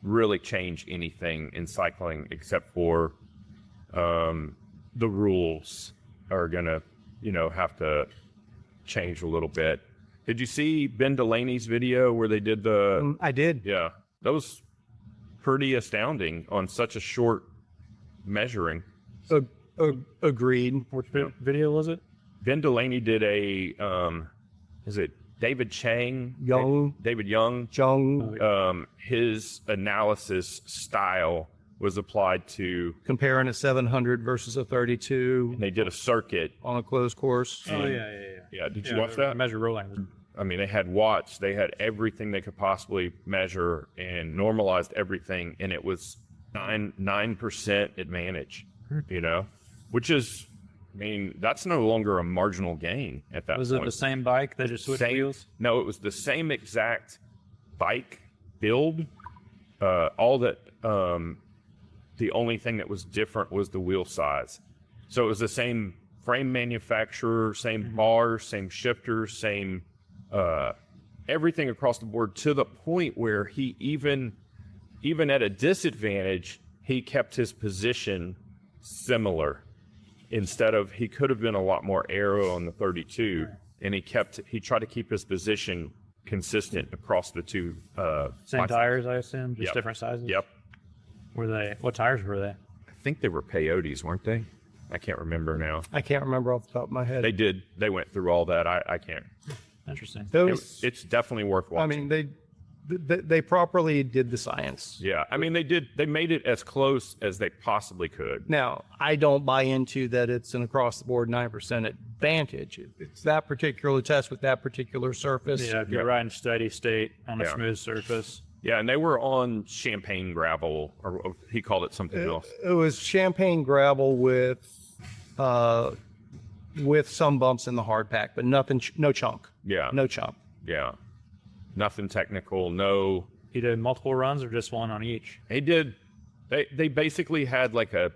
really change anything in cycling except for the rules are going to, have to change a little bit. Did you see Ben Delaney's video where they did the, I did. yeah, that was pretty astounding on such a short measuring. Agreed. Which video was it? Ben Delaney did a, is it David Chang? Young. David Young. Jung His analysis style was applied to, comparing a 700 versus a 32 and they did a circuit. on a closed course. Oh, yeah. Yeah, did you watch that? Measure rolling. I mean, they had watts, they had everything they could possibly measure and normalized everything, and it was 9% advantage, which is, I mean, that's no longer a marginal gain at that Was point. it the same bike? They just switched wheels? No, it was the same exact bike build. All that, the only thing that was different was the wheel size. So it was the same frame manufacturer, same bars, same shifters, same everything across the board, to the point where he even at a disadvantage, he kept his position similar. Instead of, he could have been a lot more aero on the 32, and he tried to keep his position consistent across the two. Same tires, I assume? Just Yep. different sizes? Yep. What tires were they? I think they were peyotes, weren't they? I can't remember now. I can't remember off the top of my head. They did. They went through all that. I can't. Interesting. Those, It's definitely worth watching. I mean, they properly did the science. Yeah, I mean, they made it as close as they possibly could. Now, I don't buy into that it's an across the board 9% advantage. It's that particular test with that particular surface. Yeah, if you're riding steady state on a Yeah. smooth surface. Yeah, and they were on champagne gravel, or he called it something else. It was champagne gravel with some bumps in the hard pack, but nothing, no chunk. Yeah, No chunk. yeah, nothing technical. No, He did multiple runs or just one on each? he did. They basically had like a,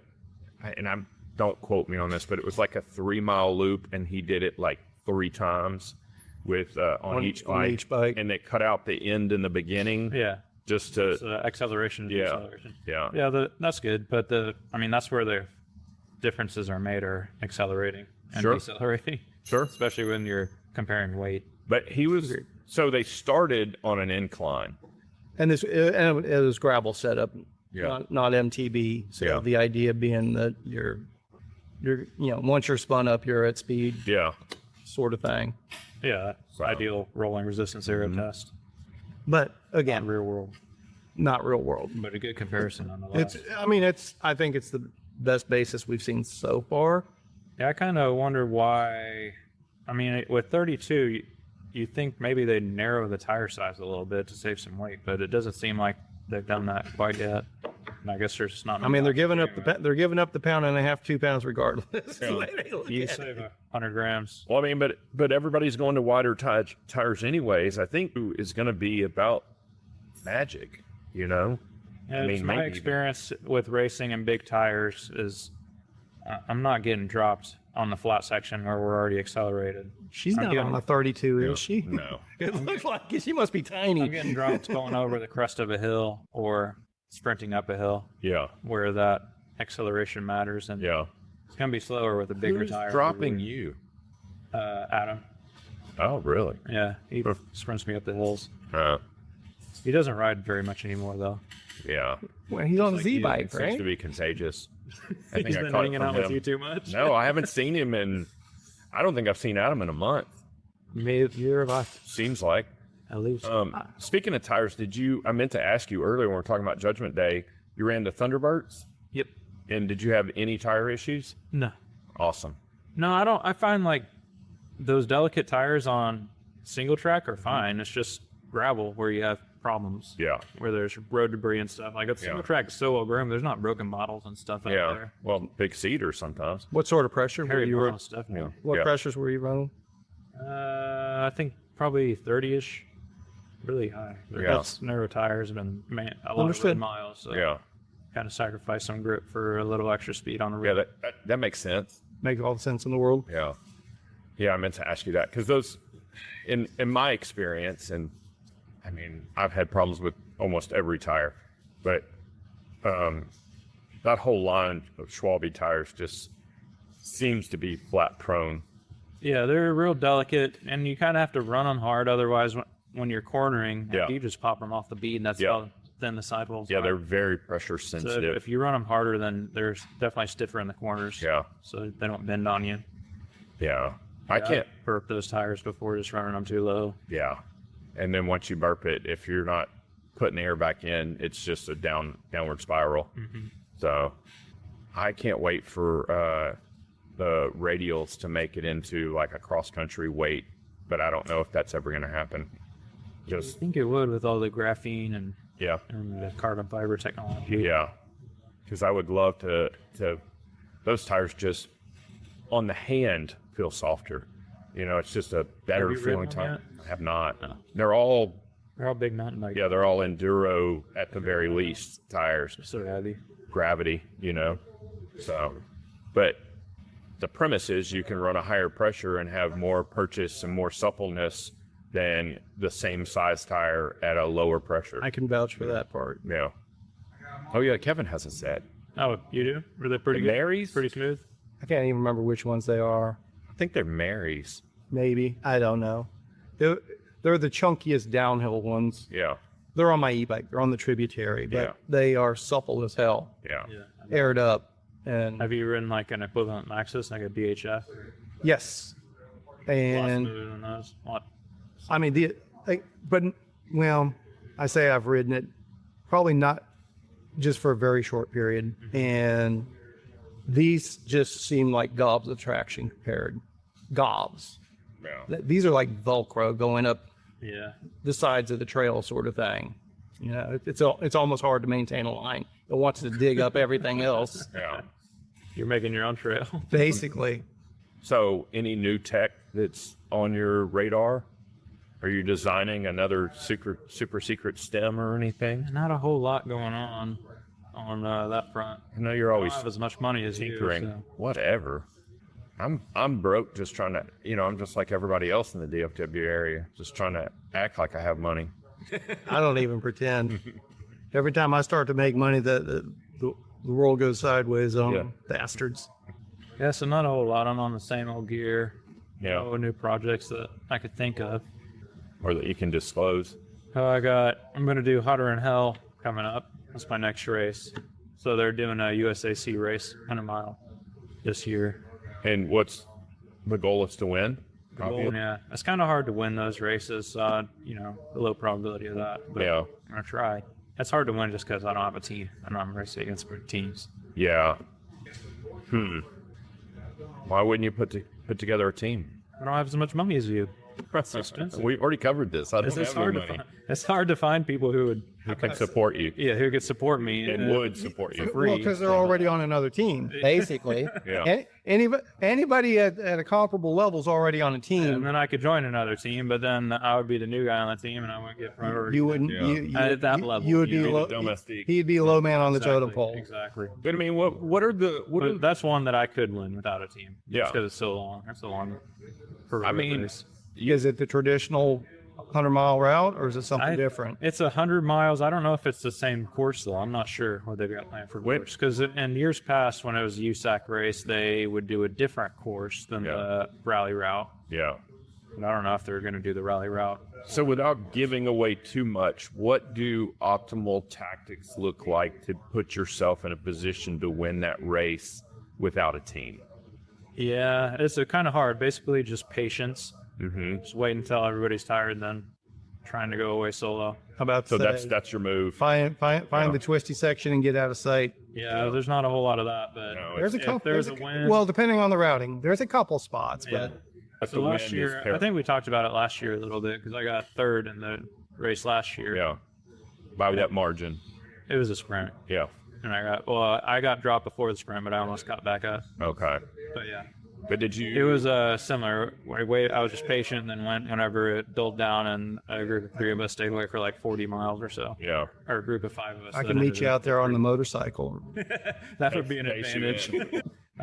and don't quote me on this, but it was like a 3-mile loop, and he did it like 3 times with on each bike, and they cut out the end in the beginning. Yeah. Just to So acceleration, Yeah. deceleration. yeah. Yeah, that's good. But that's where the differences are made, are accelerating and Sure. decelerating. Sure. Especially when you're comparing weight. But he was, so they started on an incline. And it was gravel setup, Yeah. not MTB. So Yeah. the idea being that you're once you're spun up, you're at speed, Yeah. sort of thing. Yeah, that's Wow. ideal rolling resistance area test. But again, Real world. not real world. But a good comparison nonetheless. I think it's the best basis we've seen so far. Yeah, I kind of wonder why. I mean, with 32, you think maybe they'd narrow the tire size a little bit to save some weight, but it doesn't seem like they've done that quite yet. And I guess there's just not. I mean, they're giving up the pound and a half, 2 pounds regardless. That's the way they look You at save it. 100 grams. Well, I mean, but everybody's going to wider tires anyways. I think is going to be about magic, Yeah, I mean, my maybe. experience with racing and big tires is I'm not getting dropped on the flat section where we're already accelerated. She's I'm not getting- on a 32, is she? No. It looks like she must be I'm tiny. getting dropped going over the crest of a hill or sprinting up a hill Yeah. where that acceleration matters, and Yeah. it's going to be slower with a bigger Who's tire. dropping you? Adam. Oh, really? Yeah, he sprints me up the hills. Uh, He doesn't ride very much anymore, though. yeah. Well, he's on a like you, Z-bike, Seems right? to be contagious. I think He's I been caught it hanging from out with him. you too much. No, I haven't seen him I don't think I've seen Adam in a month. Maybe you're about Seems like. at least. Speaking of tires, I meant to ask you earlier when we were talking about Judgment Day, you ran the Thunderbirds? Yep. And did you have any tire issues? No. Awesome. No, I don't. I find like those delicate tires on single track are fine. It's just gravel where you have problems. Yeah. Where there's road debris and stuff. Like, a single track is so well groomed. There's not broken bottles and stuff out there. Well, big cedar sometimes. What sort of pressure were Harry you Brown stuff. Yeah. What Yeah. pressures were you running? I think probably 30-ish. Really high. That's narrow tires and a lot of Understood. road miles. So Yeah. kind of sacrifice some grip for a little extra speed on the road. Yeah, that makes sense. Makes all the sense in the world. Yeah. Yeah, I meant to ask you that because those, in my experience, and I mean, I've had problems with almost every tire, but that whole line of Schwalbe tires just seems to be flat prone. Yeah, they're real delicate, and you kind of have to run them hard. Otherwise, when you're cornering, you just pop them off the bead, and that's how thin the sidewalls Yeah, are. they're very pressure So sensitive. if you run them harder, then they're definitely stiffer in the corners. Yeah. So they don't bend on you. Yeah. I can't. burp those tires before just running them too low. Yeah. And then once you burp it, if you're not putting air back in, it's just a downward spiral. Mm-hmm. So I can't wait for the radials to make it into like a cross country weight, but I don't know if that's ever going to happen. I think it would with all the graphene and Yeah. the carbon fiber technology. Yeah. Because I would love to those tires just on the hand feel softer. You know, it's just a better Have you feeling ridden them tire. I have not. No. They're all big mountain bikes. Yeah, they're all enduro at the very least tires. So heavy. Gravity, you know. So, but the premise is you can run a higher pressure and have more purchase and more suppleness than the same size tire at a lower pressure. I can vouch for that part. Yeah. Oh yeah, Kevin has a set. Oh, you do? Were they pretty The good? Marys? Pretty smooth? I can't even remember which ones they are. I think they're Marys. Maybe. I don't know. They're the chunkiest downhill ones. Yeah. They're on my e-bike. They're on the Tributary, but Yeah. they are supple as hell, Yeah. aired up. And Have you ridden like an equivalent Maxxis, like a BHF? yes. A lot And smoother than those. I mean, I say I've ridden it, probably not just for a very short period. And these just seem like gobs of traction compared. Gobs. Yeah. These are like Velcro going up Yeah. the sides of the trail sort of thing. You know, it's almost hard to maintain a line. It wants to dig up everything else, Yeah. You're making your own trail. basically. So, any new tech that's on your radar? Are you designing another super secret stem or anything? Not a whole lot going on that front. I know you're I always don't have as much money as you. tinkering. So. Whatever. I'm broke, just trying to, I'm just like everybody else in the DFW area, just trying to act like I have money. I don't even pretend. Every time I start to make money, the world goes sideways on them. Bastards. Yeah, so not a whole lot. I'm on the same old gear. Yeah. No new projects that I could think of. Or that you can disclose. I'm going to do Hotter in Hell coming up. That's my next race. So they're doing a USAC race, 100 mile this year. And what's the goal is to win? Yeah, it's kind of hard to win those races. The low probability of that. But Yeah. I'm going to try. It's hard to win just because I don't have a team. I'm racing against teams. Yeah. Why wouldn't you put together a team? I don't have as much money as you. It's expensive. We've already covered this. I don't It's have any hard to money. find. It's hard to find people who Who can support you who could support me and would support you. Well, because they're already on another team, basically. Yeah. Anybody at a comparable level is already on a And team. then I could join another team, but then I would be the new guy on the team, and I wouldn't get priority. You wouldn't. Yeah. You, At that level, you would be you'd be low. the domestique. He'd be low man on the totem pole. Exactly. But I mean, what are the But that's one that I could win without a team. Yeah. Because it's so long. That's a long. I mean, race. Is it the traditional 100-mile route, or is it something different? It's 100 miles. I don't know if it's the same course though. I'm not sure what they've got planned for course. Because in years past, when it was a USAC race, they would do a different course than the rally route. yeah. And I don't know if they're going to do the rally route. So without giving away too much, what do optimal tactics look like to put yourself in a position to win that race without a team? Yeah, it's kind of hard. Basically, just patience. Mm-hmm. Just wait until everybody's tired, then trying to go away solo. How about So say, that's your move. find the twisty section and get out of sight. Yeah, there's not a whole lot of that, but No, There's a if couple. there's a win. Well, depending on the routing, there's a couple spots, Yeah. but That's So the win last is year, I terrible. think we talked about it last year a little bit because I got third in the race last year. Yeah. By that margin. It was a sprint. Yeah. And I got dropped before the sprint, but I almost got back up. Okay. But yeah. But did you? It was similar. I was just patient and then went whenever it dulled down, and a group of 3 of us stayed away for like 40 miles or so. Yeah. Or a group of 5 of us. I can meet you out there on the motorcycle. That would be an advantage.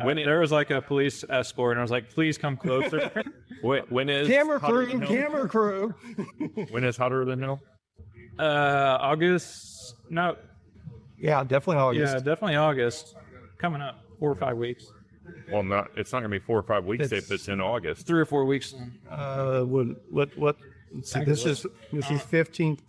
When There was like a police escort, and I was like, please come closer. when is Camera Hotter crew, Than Hell? camera crew. When is Hotter Than Hell? August. No. Yeah, definitely August. Yeah, definitely August. Coming up. 4 or 5 weeks. Well, it's not going to be 4 or 5 weeks It's- if it's in August. 3 or 4 weeks. What? Let's see, this is 15th.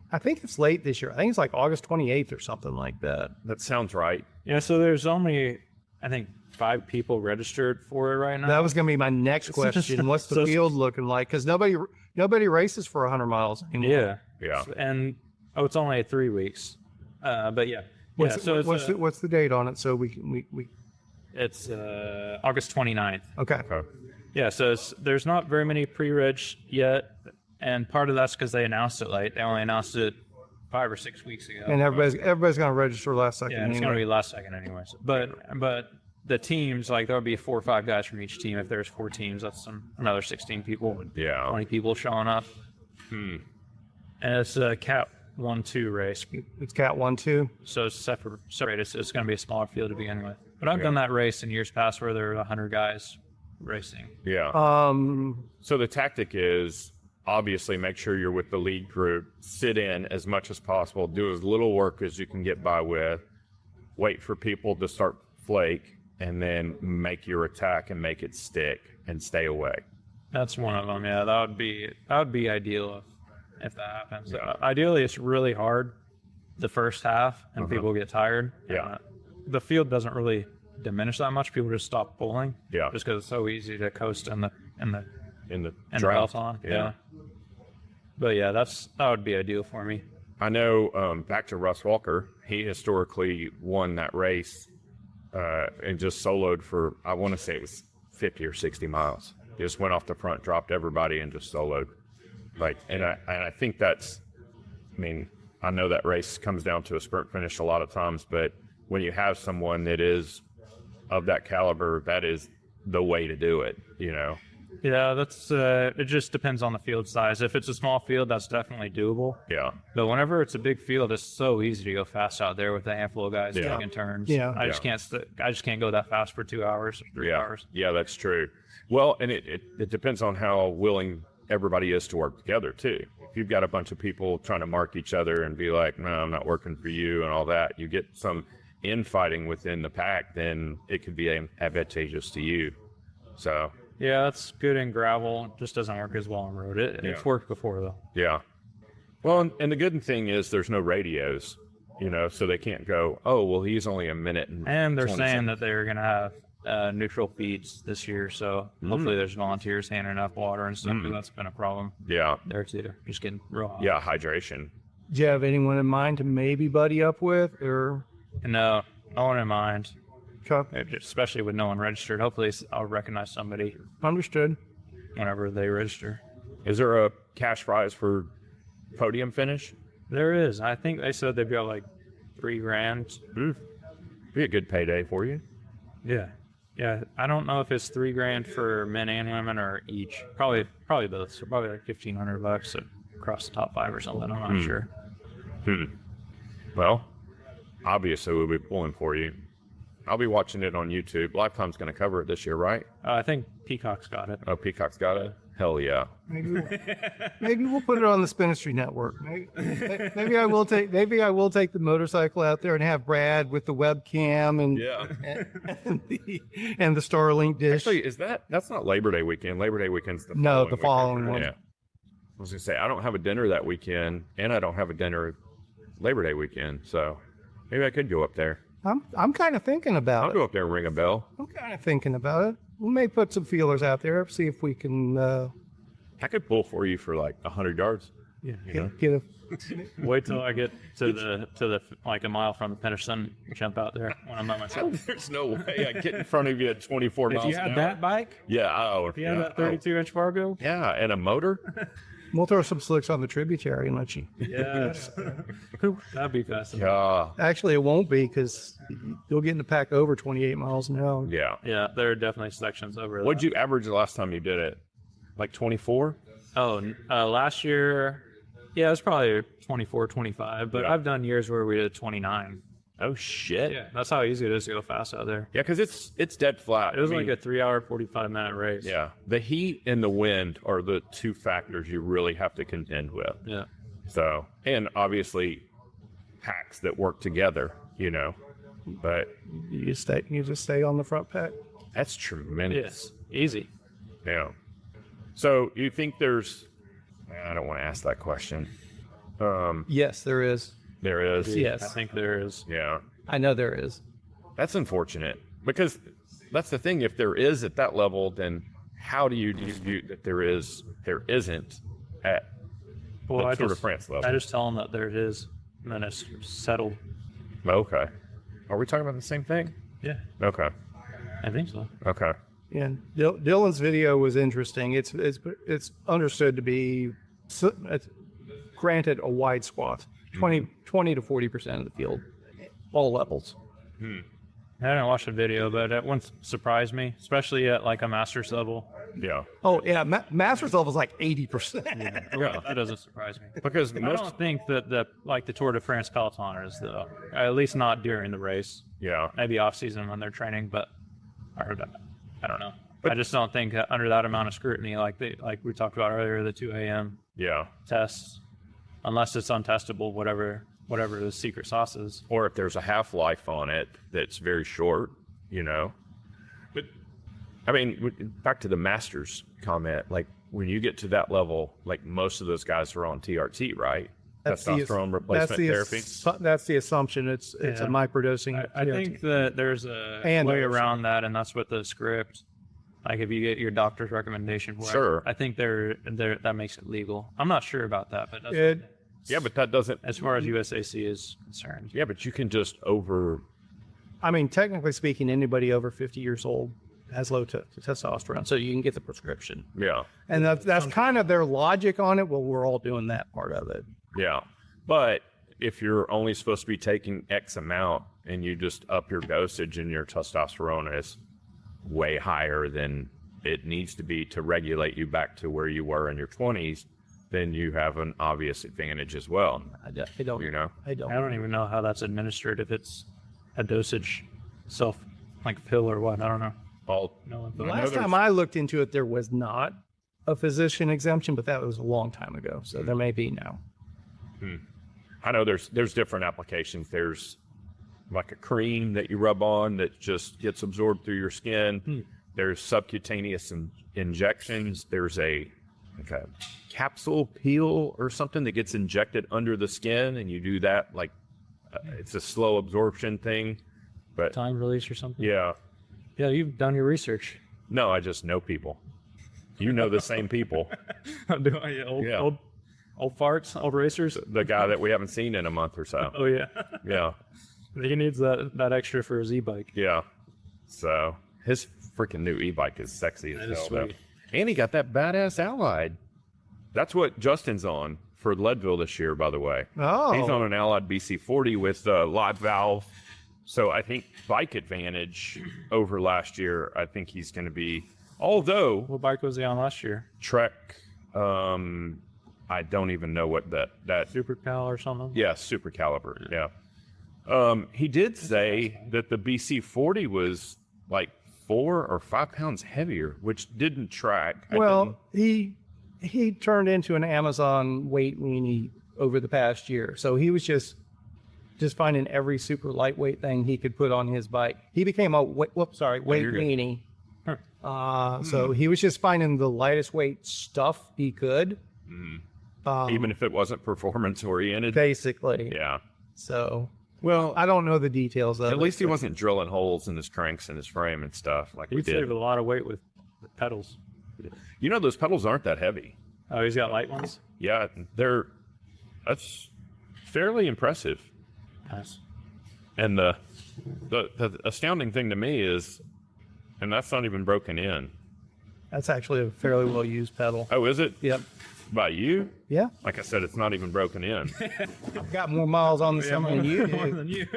I think it's late this year. I think it's like August 28th or something like that. That sounds right. Yeah, so there's only, I think, 5 people registered for it right now. That was going to be my next question. What's the field looking like? Because nobody races for 100 miles anymore. Yeah. Yeah. And, it's only 3 weeks. But yeah. What's, yeah, so what's the date on it? So we it's August 29th. okay. Okay. Yeah, so there's not very many pre-reg yet, and part of that's because they announced it late. They only announced it 5 or 6 weeks ago. And everybody's going to register last second. yeah, and it's anyway. going to be last second anyways. But the teams, like there'll be 4 or 5 guys from each team. If there's 4 teams, that's another 16 people, Yeah. 20 people showing up. And it's a Cat 1-2 race, It's Cat 1-2. so it's separated. So it's going to be a smaller field to begin with. But I've done that race in years past where there were 100 guys racing. Yeah. So the tactic is obviously make sure you're with the lead group, sit in as much as possible, do as little work as you can get by with, wait for people to start flake, and then make your attack and make it stick and stay away. That's one of them. Yeah, that would be ideal if that happens. Ideally, it's really hard the first half, and people get tired. Yeah. The field doesn't really diminish that much. People just stop pulling. Yeah. Just because it's so easy to coast in the In the drought drought. on. Yeah. But yeah, that would be ideal for me. I know, back to Russ Walker, he historically won that race and just soloed for, I want to say it was 50 or 60 miles. He just went off the front, dropped everybody, and just soloed. And I think I know that race comes down to a sprint finish a lot of times, but when you have someone that is of that caliber, that is the way to do it, Yeah, that's it just depends on the field size. If it's a small field, that's definitely doable. Yeah. But whenever it's a big field, it's so easy to go fast out there with a handful of guys taking turns. Yeah. I just can't go that fast for 2 hours, 3 hours. Yeah, that's true. Well, and it depends on how willing everybody is to work together too. If you've got a bunch of people trying to mark each other and be like, no, I'm not working for you and all that, you get some infighting within the pack, then it could be advantageous to you. So Yeah, that's good in gravel. It just doesn't work as well on road. It's worked before though. yeah. Well, and the good thing is there's no radios, so they can't go, oh, well, he's only a minute. And they're 20 saying seconds. that they're gonna have neutral feeds this year, so hopefully there's volunteers handing enough water and stuff. 'Cause that's been a problem Yeah. there too. Just getting real hot. Yeah, hydration. Do you have anyone in mind to maybe buddy up with, or No one in mind. okay, Especially with no one registered. Hopefully I'll recognize somebody understood? whenever they register. Is there a cash prize for podium finish? There is. I think they said they've got like $3,000. Be a good payday for you. Yeah. Yeah. I don't know if it's $3,000 for men and women or each. Probably both. So probably like $1,500 across the top 5 or something. I'm not sure. Well, obviously we'll be pulling for you. I'll be watching it on YouTube. Lifetime's going to cover it this year, right? I think Peacock's got it. Oh, Peacock's got it? Hell yeah. Maybe we'll put it on the Spinistry Network. Maybe I will take the motorcycle out there and have Brad with the webcam and and the Starlink dish. Actually, that's not Labor Day weekend. Labor Day weekend's the following weekend. one. Yeah. I was going to say, I don't have a dinner that weekend, and I don't have a dinner Labor Day weekend, so maybe I could go up there. I'm kind of thinking about I'll it. go up there and ring a bell. I'm kind of thinking about it. We may put some feelers out there, see if we can I could pull for you for like 100 yards. Yeah. get a. Wait till I get to the like a mile from the finish, then jump out there when I'm by myself. There's no way I get in front of you at 24 miles If you an had hour. that bike, Yeah. if you had that 32-inch Fargo, Yeah, and a motor. We'll throw some slicks on the tributary and let you. Yes. That'd be fascinating. Yeah. Actually, it won't be because you'll get in the pack over 28 miles an hour. Yeah. Yeah, there are definitely sections over What'd that. you average the last time you did it? Like 24? Last year, yeah, it was probably 24, 25, but Yeah. I've done years where we did 29. Oh shit. Yeah, that's how easy it is to go fast out there. Yeah, because it's dead flat. It was I mean, like a 3-hour, 45-minute race. yeah. The heat and the wind are the two factors you really have to contend with. Yeah. So, and obviously packs that work together, but You just stay on the front pack. that's tremendous. Yes. Easy. Yeah. So you think I don't want to ask that question. Yes, there is. There is. Yes. I think there is. Yeah. I know there is. That's unfortunate because that's the thing. If there is at that level, then how do you dispute that there isn't at Well, the Tour de France level? I just tell them that there it is, and then it's settled. Okay. Are we talking about the same thing? Yeah, Okay. I think so. Okay. And Dylan's video was interesting. It's understood to be, it's granted, a wide swath, 20 to 40% of the field, all levels. I didn't watch the video, but it wouldn't surprise me, especially at like a master's level. Yeah. Oh yeah, master's level is like 80%. Yeah. That doesn't surprise me. Because I most. don't think that the Tour de France peloton is though. At least not during the race. Yeah. Maybe off season when they're training, but I don't know. I just don't think that under that amount of scrutiny, like we talked about earlier, the 2 a.m. Yeah. tests, unless it's untestable, whatever the secret sauce is. Or if there's a half-life on it that's very short, But I mean, back to the Masters comment, like when you get to that level, like most of those guys are on TRT, right? Testosterone replacement therapy. That's the assumption. It's a microdosing. I think that there's a way around that, and that's with the script. Like if you get your doctor's recommendation for Sure. it, I think that makes it legal. I'm not sure about that, but Yeah, but that doesn't. as far as USAC is concerned, Yeah, but you can just I mean, technically speaking, anybody over 50 years old has low testosterone, so you can get the prescription. Yeah. And that's kind of their logic on it. Well, we're all doing that part of it. Yeah. But if you're only supposed to be taking X amount and you just up your dosage and your testosterone is way higher than it needs to be to regulate you back to where you were in your 20s, then you have an obvious advantage as well. I don't. I don't even know how that's administered. If it's a dosage, like pill or what? I don't know. No, The last time I looked into it, there was not a physician exemption, but that was a long time ago. So there may be now. I know there's different applications. There's like a cream that you rub on that just gets absorbed through your skin. There's subcutaneous injections. There's a capsule peel or something that gets injected under the skin, and you do that like it's a slow absorption thing. But time release or something. yeah, You've done your research. no, I just know people. You know the same people. Do I? Old farts, old racers. The guy that we haven't seen in a month or so. Oh yeah, Yeah, he needs that extra for his e-bike. yeah. So his freaking new e-bike is sexy as That is hell, though. sweet. And he got that badass Allied. That's what Justin's on for Leadville this year, by the way. Oh. He's on an Allied BC40 with live valve. So I think bike advantage over last year. I think he's going to be. Although What bike was he on last year? Trek, I don't even know what that. Super Cal or something? Yeah, super caliber. Yeah. He did say that the BC40 was like 4 or 5 pounds heavier, which didn't track. Well, he turned into an Amazon weight weenie over the past year. So he was just finding every super lightweight thing he could put on his bike. He became a weight you're good. weenie. So he was just finding the lightest weight stuff he could. Even if it wasn't performance oriented. Basically. Yeah. So, Well, I don't know the details of it. at least he wasn't drilling holes in his cranks and his frame and stuff like we He saved did. a lot of weight with pedals. You know, those pedals aren't that heavy. Oh, he's got light ones? Yeah, that's fairly impressive. Nice. And the astounding thing to me is, and that's not even broken in. That's actually a fairly well used pedal. Oh, is it? Yep. By you? Yeah. Like I said, it's not even broken in. I've got more miles on the summer than you More do. than you.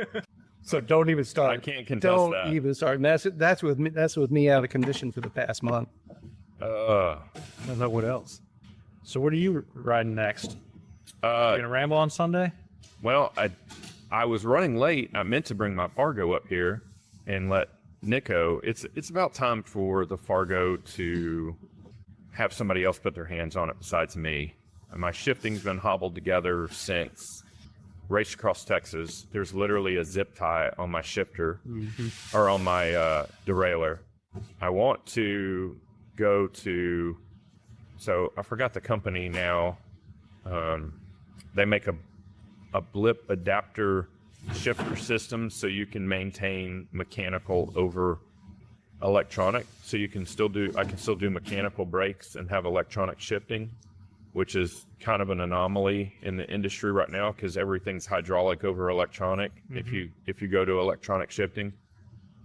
So don't even start. I can't contest don't that. even start. And that's with me. That's with me out of condition for the past month. I don't know what else. So what are you riding next? You Uh, gonna ramble on Sunday? well, I was running late. I meant to bring my Fargo up here and let Nico. It's about time for the Fargo to have somebody else put their hands on it besides me. And my shifting's been hobbled together since race across Texas. There's literally a zip tie on my shifter or on my derailleur. I want to go to, so I forgot the company now. They make a blip adapter shifter system so you can maintain mechanical over electronic. So you can still do, I can still do mechanical brakes and have electronic shifting, which is kind of an anomaly in the industry right now because everything's hydraulic over electronic. If you go to electronic shifting,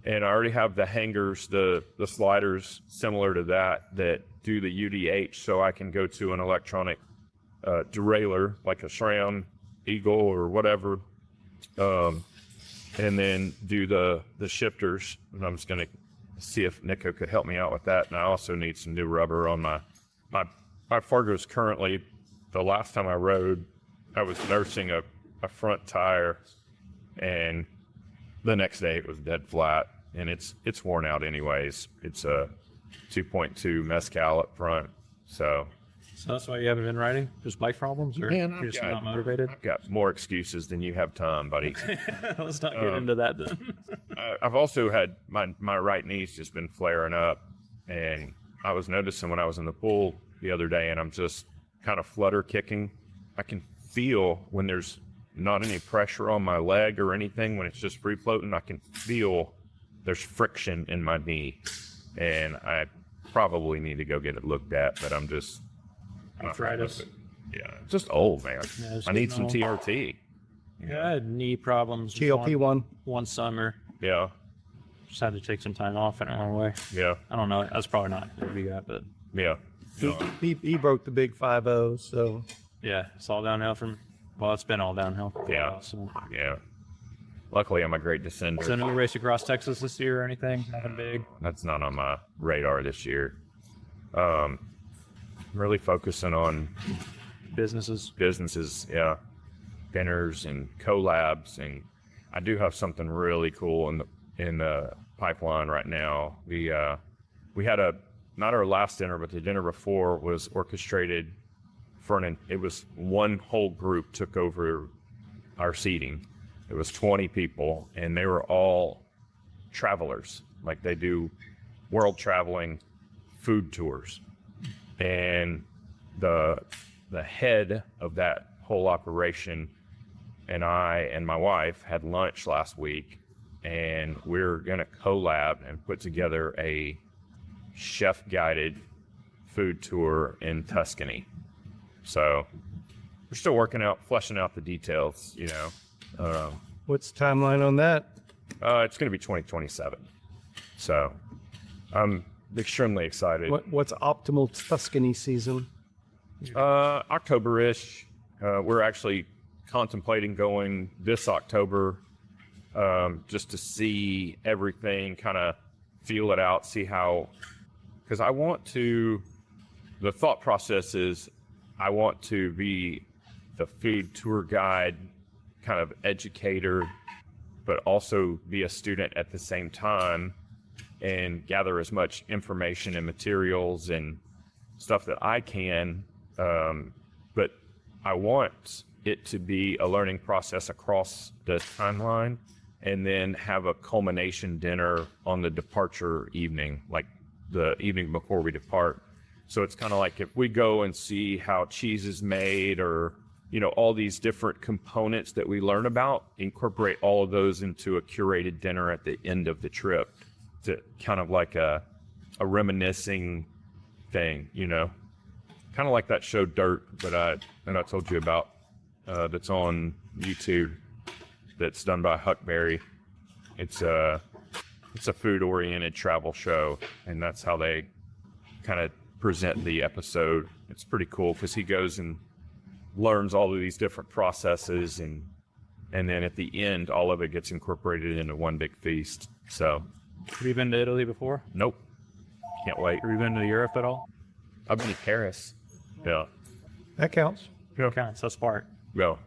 and I already have the hangers, the sliders similar to that do the UDH, so I can go to an electronic derailleur like a SRAM, Eagle, or whatever, and then do the shifters. And I'm just gonna see if Nico could help me out with that. And I also need some new rubber on my Fargo's currently. The last time I rode, I was nursing a front tire, and the next day it was dead flat, and it's worn out anyways. It's a 2.2 Mescal up front, so that's why you haven't been riding? Just bike problems, or Man, you're just not motivated? I've got more excuses than you have time, buddy. Let's not get into that then. I've also had my right knee's just been flaring up, and I was noticing when I was in the pool the other day, and I'm just kind of flutter kicking. I can feel when there's not any pressure on my leg or anything, when it's just free floating, I can feel there's friction in my knee, and I probably need to go get it looked at, but I'm just Arthritis. Yeah, it's just old, man. Yeah, it's I need getting some old. TRT. Yeah, I had knee problems. GLP-1. One summer. Yeah, Just had to take some time off and it went away. yeah, I don't know. That's probably not what we got, but yeah. He broke the big 5-0, so yeah, it's all downhill from. Well, it's been all downhill. For a Yeah. while, so. Yeah. Luckily, I'm a great descender. So no race across Texas this year or anything? Nothing big? That's not on my radar this year. Really focusing on Businesses? businesses, yeah, dinners and collabs, and I do have something really cool in the pipeline right now. We had not our last dinner, but the dinner before was orchestrated for it was one whole group took over our seating. It was 20 people, and they were all travelers. Like, they do world traveling food tours. And the head of that whole operation and I and my wife had lunch last week, and we're going to collab and put together a chef-guided food tour in Tuscany. So we're still fleshing out the details, you know. what's the timeline on that? It's going to be 2027. So I'm extremely excited. What's optimal Tuscany season? October-ish. We're actually contemplating going this October, just to see everything, kind of feel it out, see how, because the thought process is I want to be the food tour guide, kind of educator, but also be a student at the same time and gather as much information and materials and stuff that I can. But I want it to be a learning process across the timeline, and then have a culmination dinner on the departure evening, like the evening before we depart. So it's kind of like if we go and see how cheese is made, or, you know, all these different components that we learn about, incorporate all of those into a curated dinner at the end of the trip, to kind of like a reminiscing thing, you know, kind of like that show Dirt that I told you about, that's on YouTube, that's done by Huckberry. It's a food oriented travel show, and that's how they kind of present the episode. It's pretty cool because he goes and learns all of these different processes, and then at the end, all of it gets incorporated into one big feast. So, Have you been to Italy before? nope, can't wait. Have you been to Europe at all? I've been to Paris. Yeah, That counts. Counts. That's part. well,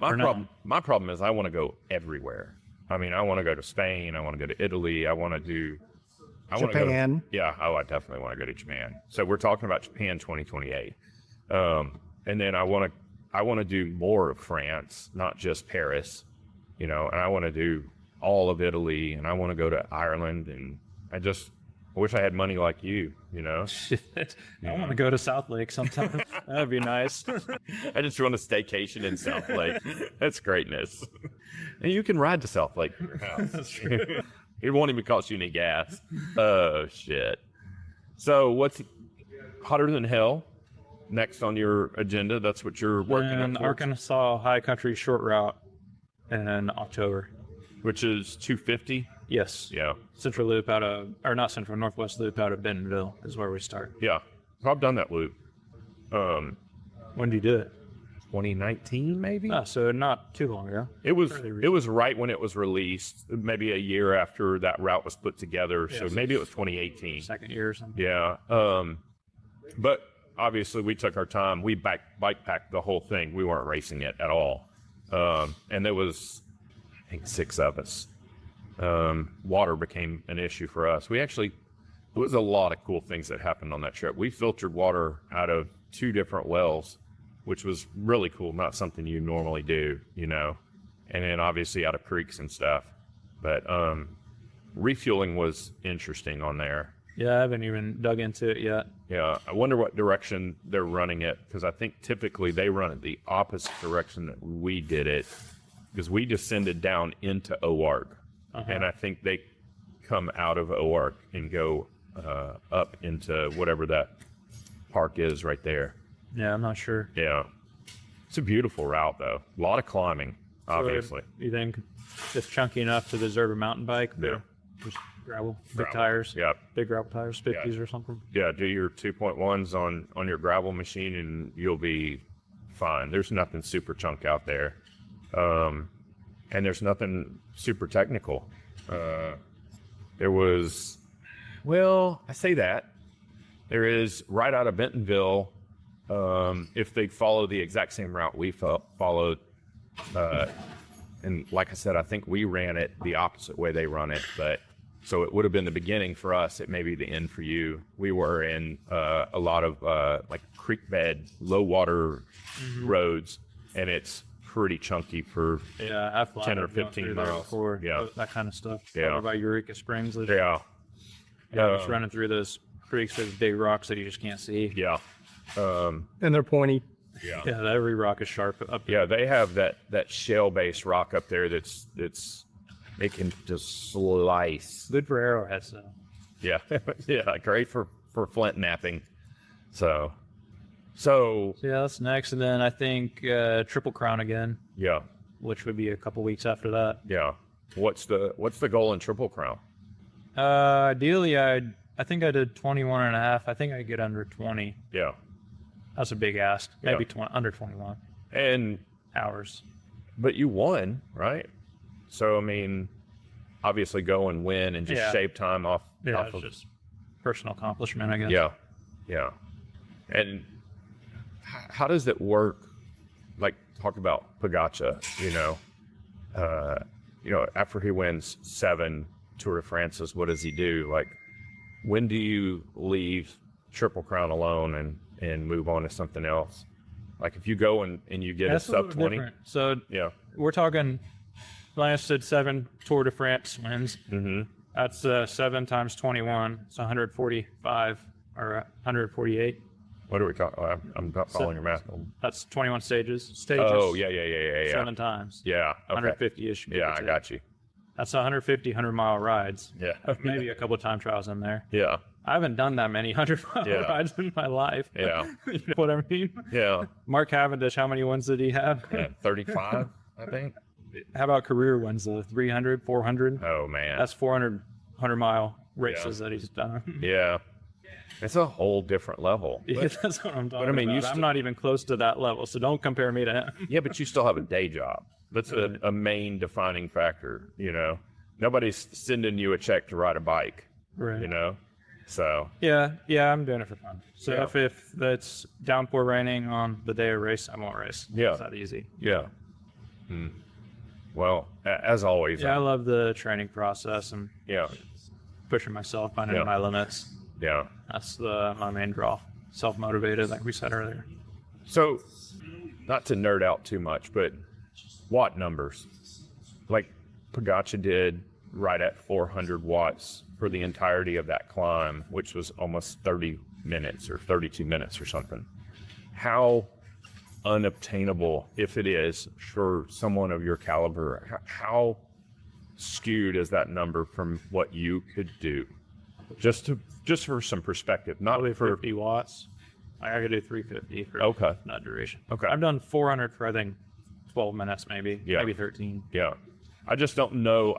Or not. my problem is I want to go everywhere. I mean, I want to go to Spain. I want to go to Italy. I want to do. I want to go to, Japan. yeah. Oh, I definitely want to go to Japan. So we're talking about Japan 2028, and then I want to do more of France, not just Paris, and I want to do all of Italy, and I want to go to Ireland, and I wish I had money like you, Shit. I want to go to South Lake sometime. That'd be nice. I just want a staycation in South Lake. That's greatness. And you can ride to South Lake from your house. That's true. It won't even cost you any gas. Oh, shit. So what's hotter than hell next on your agenda? That's what you're working on. And Arkansas High Country short route in October. Which is 250? Yes. Yeah. Central Loop out of, or not Central, Northwest Loop out of Bentonville is where we start. Yeah. So I've done that loop. When do you do it? 2019, maybe? Oh, so not too long ago. It was right when it was released, maybe a year after that route was put together. So Yes. maybe it was 2018. Second year or something. Yeah. But obviously we took our time. We bike packed the whole thing. We weren't racing it at all. And there was, I think, 6 of us. Water became an issue for us. There was a lot of cool things that happened on that trip. We filtered water out of 2 different wells, which was really cool. Not something you normally do, and then obviously out of creeks and stuff. But refueling was interesting on there. Yeah, I haven't even dug into it yet. Yeah, I wonder what direction they're running it, because I think typically they run it the opposite direction that we did it, because we descended down into OARG, and I think they come out of OARG and go up into whatever that park is right there. Yeah, I'm not sure. Yeah, it's a beautiful route though. A lot of climbing, obviously. So you think it's chunky enough to deserve a mountain bike? Yeah. Just gravel, big Gravel. tires. Yeah. Big gravel tires, 50s or something. Yeah, do your 2.1s on your gravel machine and you'll be fine. There's nothing super chunk out there. And there's nothing super technical. There was, well, I say that. There is right out of Bentonville, if they follow the exact same route we followed, and like I said, I think we ran it the opposite way they run it, but so it would have been the beginning for us. It may be the end for you. We were in a lot of like creek bed, low water roads, and it's pretty chunky for Yeah, I've 10 or 15 miles. before. Yeah. That kind of stuff. Yeah. Over by Eureka Springs. yeah, Just running through those creeks with big rocks that you just can't see. yeah, And they're pointy. yeah. Yeah, every rock is sharp up there. Yeah, they have that shale-based rock up there that's it can just slice. Good for arrowheads, though. Yeah, yeah, great for flint napping. So So yeah, that's next, and then I think Triple Crown again, yeah, which would be a couple weeks after that. yeah. What's the goal in Triple Crown? Ideally, I think I did 21 and a half. I think I get under 20. Yeah, That's a big ask. Maybe Yeah. under 21 and hours. but you won, right? So I mean, obviously go and win and just Yeah. shave time off. Yeah, off it's of, just personal accomplishment, I guess. yeah, yeah. And how does it work? Like talk about Pogača, after he wins 7 Tour de France's, what does he do? Like, when do you leave Triple Crown alone and move on to something else? Like if you go and you get That's a a sub little 20, different. So yeah, we're talking. Lance did 7 Tour de France wins. mm-hmm. That's 7 times 21. It's 145 or 148. What are we talking? Oh, I'm not following your math. That's 21 stages. Oh yeah. 7 times. Yeah, okay. 150-ish. Yeah, I got you. That's 150, 100-mile rides. Yeah, Maybe a couple of time trials in there. yeah, I haven't done that many 100-mile Yeah. rides in my life. yeah, You know what I mean? yeah. Mark Cavendish, how many wins did he have? 35, I think. How about career wins? The 300, 400? Oh man, That's 400 100-mile races that he's done. yeah. It's a whole different level. Yeah, that's what I'm talking I mean, about. I'm not even close to that level, so don't compare me to him. Yeah, but you still have a day job. That's a main defining factor, you know. Nobody's sending you a check to ride a bike, Right. you know. So Yeah, I'm doing it for fun. So Yeah. if it's downpour raining on the day of race, I won't race. Yeah. It's that easy. yeah. Well, as always, Yeah, I love the training process and yeah, pushing myself, finding Yeah. my limits. yeah. That's my main draw. Self-motivated, like we said earlier. So, not to nerd out too much, but watt numbers, like Pogača did, right at 400 watts for the entirety of that climb, which was almost 30 minutes or 32 minutes or something. How unobtainable, if it is, for someone of your caliber, how skewed is that number from what you could do? Just for some perspective, not Probably for 50 watts. I could do 350 for Okay. that duration. Okay. I've done 400 for I think 12 minutes, maybe. Yeah. Maybe 13. Yeah. I just don't know.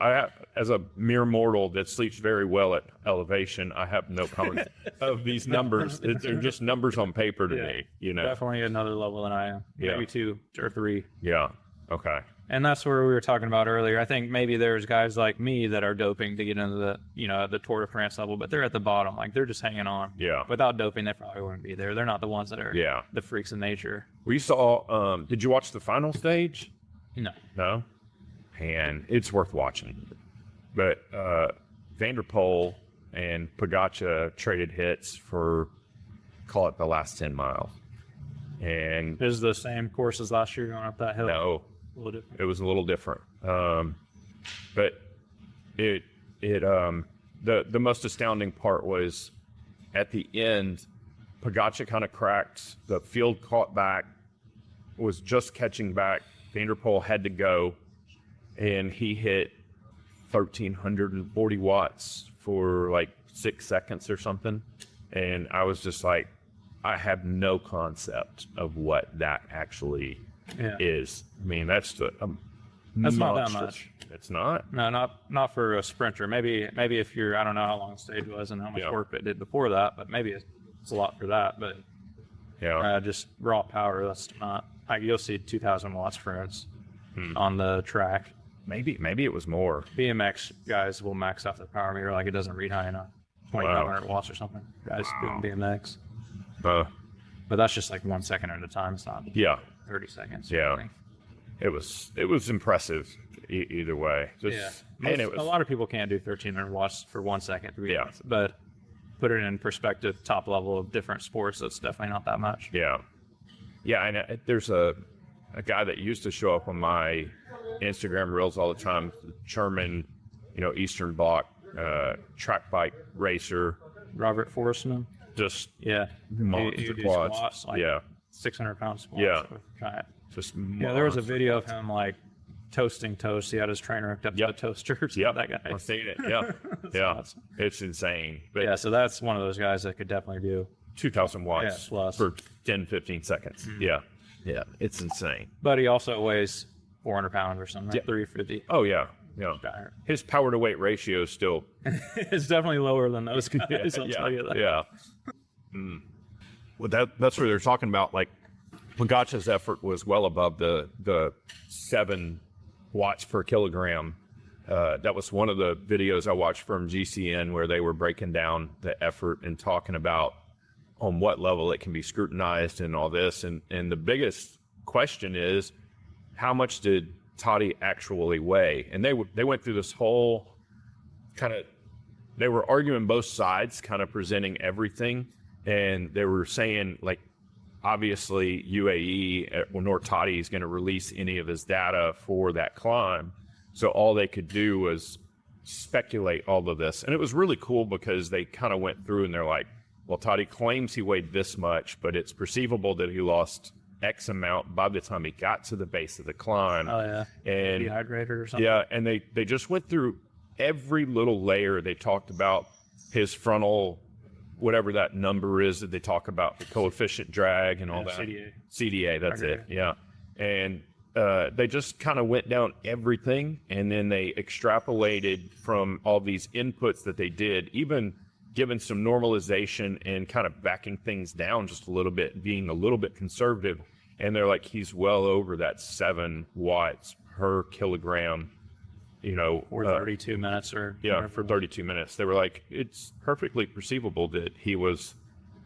As a mere mortal that sleeps very well at elevation, I have no comment of these numbers. They're just numbers on paper to me, you know? Definitely another level than I am. Yeah. Maybe 2 or 3. Yeah. Okay. And that's where we were talking about earlier. I think maybe there's guys like me that are doping to get into the Tour de France level, but they're at the bottom. Like they're just hanging on. Yeah. Without doping, they probably wouldn't be there. They're not the ones that are Yeah. the freaks of nature. We saw, did you watch the final stage? No. No? Man, it's worth watching. But Van der Poel and Pogača traded hits for, call it the last 10 miles. And It was the same course as last year going up that hill. no, A little different. it was a little different. But the most astounding part was at the end, Pogača kind of cracked. The field caught back, was just catching back. Van der Poel had to go, and he hit 1,340 watts for like 6 seconds or something. And I was just like, I have no concept of what that actually Yeah. is. I mean, that's That's not that monstrous- much. It's not. No, not for a sprinter. Maybe if you're, I don't know how long the stage was and how much Yeah. work it did before that, but maybe it's a lot for that. But Yeah. just raw power, that's not. Like you'll see 2,000 watts sprints Hmm. on the track. Maybe it was more. BMX guys will max off the power meter like it doesn't read high enough. 2,500 watts or something. Guys doing BMX. Uh, But that's just like 1 second at a time. It's not yeah. 30 seconds. Yeah. It was impressive either way. Just, and it was A lot of people can't do 1,300 watts for 1 second. To be Yeah. honest. But put it in perspective, top level of different sports, that's definitely not that much. Yeah. Yeah, and there's a guy that used to show up on my Instagram reels all the time, German, Eastern Bloc track bike racer, Robert Forsman. just Yeah. monster He do quads. squats, like Yeah, 600 pound squats. Yeah. with giant. just Yeah, there was a monster. video of him like toasting toast. He had his trainer hooked up Yep. to the toasters. Yep, That guy. I've seen it. Yeah, yeah, awesome. it's insane. But Yeah, so that's one of those guys that could definitely do. 2,000 watts Yeah, plus. for 10-15 seconds. Yeah, it's insane. But he also weighs 400 pounds or something, Yeah. like 350. Oh yeah. His power to weight ratio is still It's definitely lower than those guys. I'll tell you that. Yeah. Well, that's where they're talking about. Like, Pogača's effort was well above the 7 watts per kilogram. That was one of the videos I watched from GCN where they were breaking down the effort and talking about on what level it can be scrutinized and all this. And the biggest question is, how much did Toddy actually weigh? And they went through this whole they were arguing both sides, kind of presenting everything. And they were saying, like, obviously UAE nor Toddy is going to release any of his data for that climb. So all they could do was speculate all of this. And it was really cool because they kind of went through and they're like, well, Toddy claims he weighed this much, but it's perceivable that he lost X amount by the time he got to the base of the climb. Oh, yeah. And Dehydrated or something. yeah, and they just went through every little layer. They talked about his frontal, whatever that number is that they talk about, the coefficient drag and all that. CDA, that's Okay. it. Yeah. And they just kind of went down everything, and then they extrapolated from all these inputs that they did. Even given some normalization and kind of backing things down just a little bit, being a little bit conservative. And they're like, he's well over that 7 watts per kilogram, or 32 minutes or for 32 minutes. They were like, it's perfectly perceivable that he was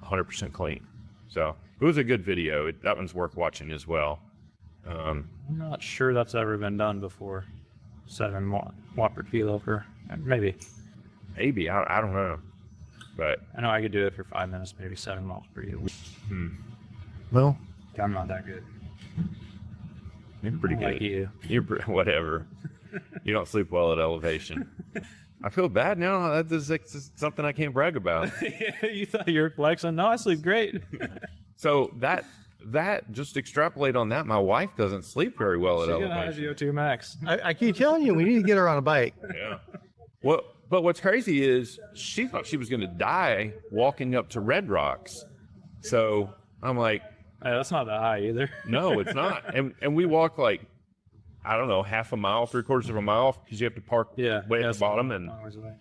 100% clean. So it was a good video. That one's worth watching as well. I'm not sure that's ever been done before. 7 watt per kilo for maybe. I don't know, but I know I could do it for 5 minutes, maybe 7 watts per kilo. Well, I'm not that good. you're pretty good. Like you. Whatever. You don't sleep well at elevation. I feel bad now. That is like something I can't brag about. You thought you were flexing? No, I sleep great. So that just extrapolate on that. My wife doesn't sleep very well at She's gonna have elevation. VO2 max. I keep telling you, we need to get her on a bike. Yeah. But what's crazy is she thought she was going to die walking up to Red Rocks. So I'm like, Hey, that's not that high either. no, it's not. And we walk like, I don't know, half a mile, 3/4 of a mile, because you have to park way at the bottom and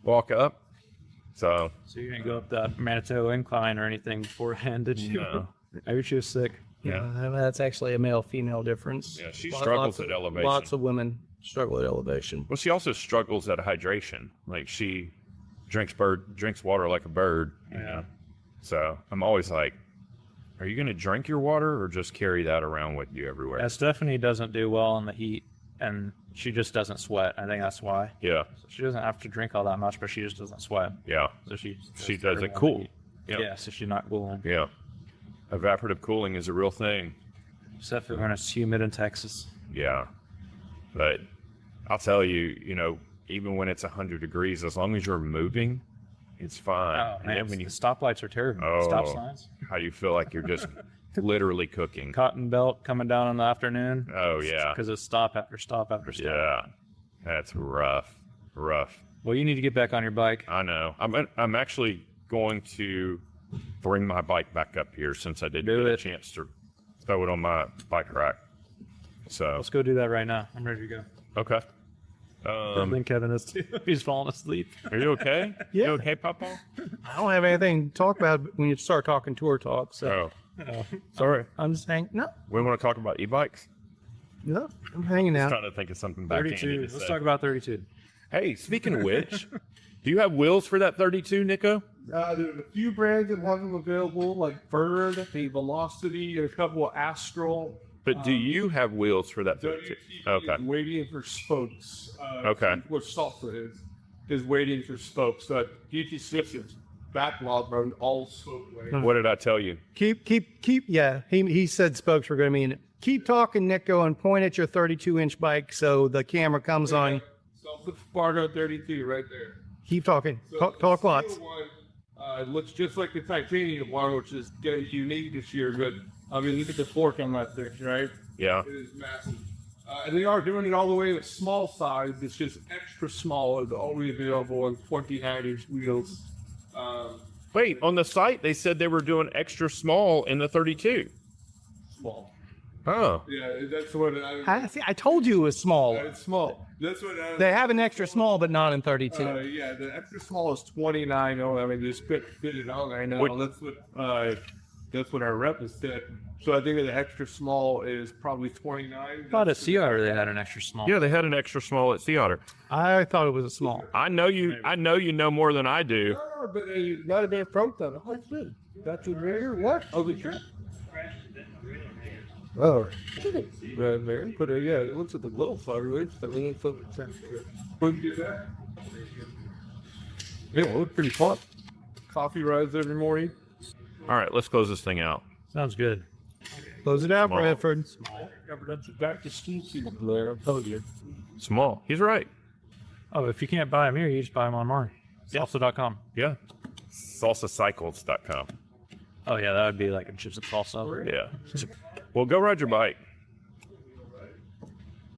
walk up. So you didn't go up that Manitou incline or anything beforehand, did you? No. Maybe she was sick. Yeah, that's actually a male-female difference. Yeah, she struggles at elevation. Lots of women struggle at elevation. Well, she also struggles at hydration. Like she drinks water like a bird. Yeah. So I'm always like, are you going to drink your water or just carry that around with you everywhere? Yeah, Stephanie doesn't do well in the heat, and she just doesn't sweat. I think that's why. Yeah. So she doesn't have to drink all that much, but she just doesn't sweat. Yeah. So she does it cool. Yeah, so she's not cooling. Yeah. Evaporative cooling is a real thing. Except for when it's humid in Texas. Yeah. But I'll tell you, even when it's 100 degrees, as long as you're moving, it's fine. Oh, And man, then when you the stoplights are terrible. Oh. Stop signs. how you feel like you're just literally cooking. Cotton belt coming down in the afternoon. Oh yeah. Because it's stop after stop after stop. Yeah. That's rough. Well, you need to get back on your bike. I know. I'm actually going to bring my bike back up here since I did Do get a it. chance to throw it on my bike rack. So Let's go do that right now. I'm ready to go. okay. I think Kevin is too. He's falling asleep. Are you okay? Yeah. You okay, Papa? I don't have anything to talk about when you start talking tour talk. So Oh, sorry. I'm just saying, no, We want to talk about e-bikes. I'm hanging out. Trying to think of something back 32. Let's talk about 32. Hey, speaking of which, do you have wheels for that 32, Nico? There's a few brands that have them available, like Bird, the Velocity, and a couple of Astral. But do you have wheels for that 32? WTP Okay. is waiting for spokes. Okay. What salsa is waiting for spokes. So GT6 is backlog on all spoke ways. What did I tell you? Keep. Yeah, he said spokes were going to be in it. Keep talking, Nico, and point at your 32-inch bike so the camera comes on. So Spargo 32 right there. Keep talking. So Talk the lots. steel one, it looks just like the titanium one, which is getting unique this year. But I mean, look at the fork on that thing, right? Yeah. It is massive. And they are doing it all the way with small size. It's just extra small. It's only available on 29-inch wheels. Wait, on the site they said they were doing extra small in the 32. Small. Oh. Yeah, that's what I told you it was small. it's small. That's what They have an extra small, but not in 32. yeah, the extra small is 29. Oh, I mean, just fit it on right now. What- That's what our rep has said. So I think that the extra small is probably 29. I thought at Sea Otter they had an extra small. Yeah, they had an extra small at Sea Otter. I thought it was a small. I know you know more than I do. But not a damn proton. Oh, shit. That's a rare? What? Oh, the trip. Oh, man. But yeah, it looks at the little fire, right? I mean, it's Would you do that? Yeah, it looks pretty fun. Coffee rides every morning. All right, let's close this thing out. Sounds good. Close it out, Small. Bradford. That's back to Steve season there. I told you. Small. He's right. Oh, if you can't buy them here, you just buy them online. Salsa.com. Yeah. Salsacycles.com. Oh, yeah, that would be like a chips and salsa. Yeah. Well, go ride your bike.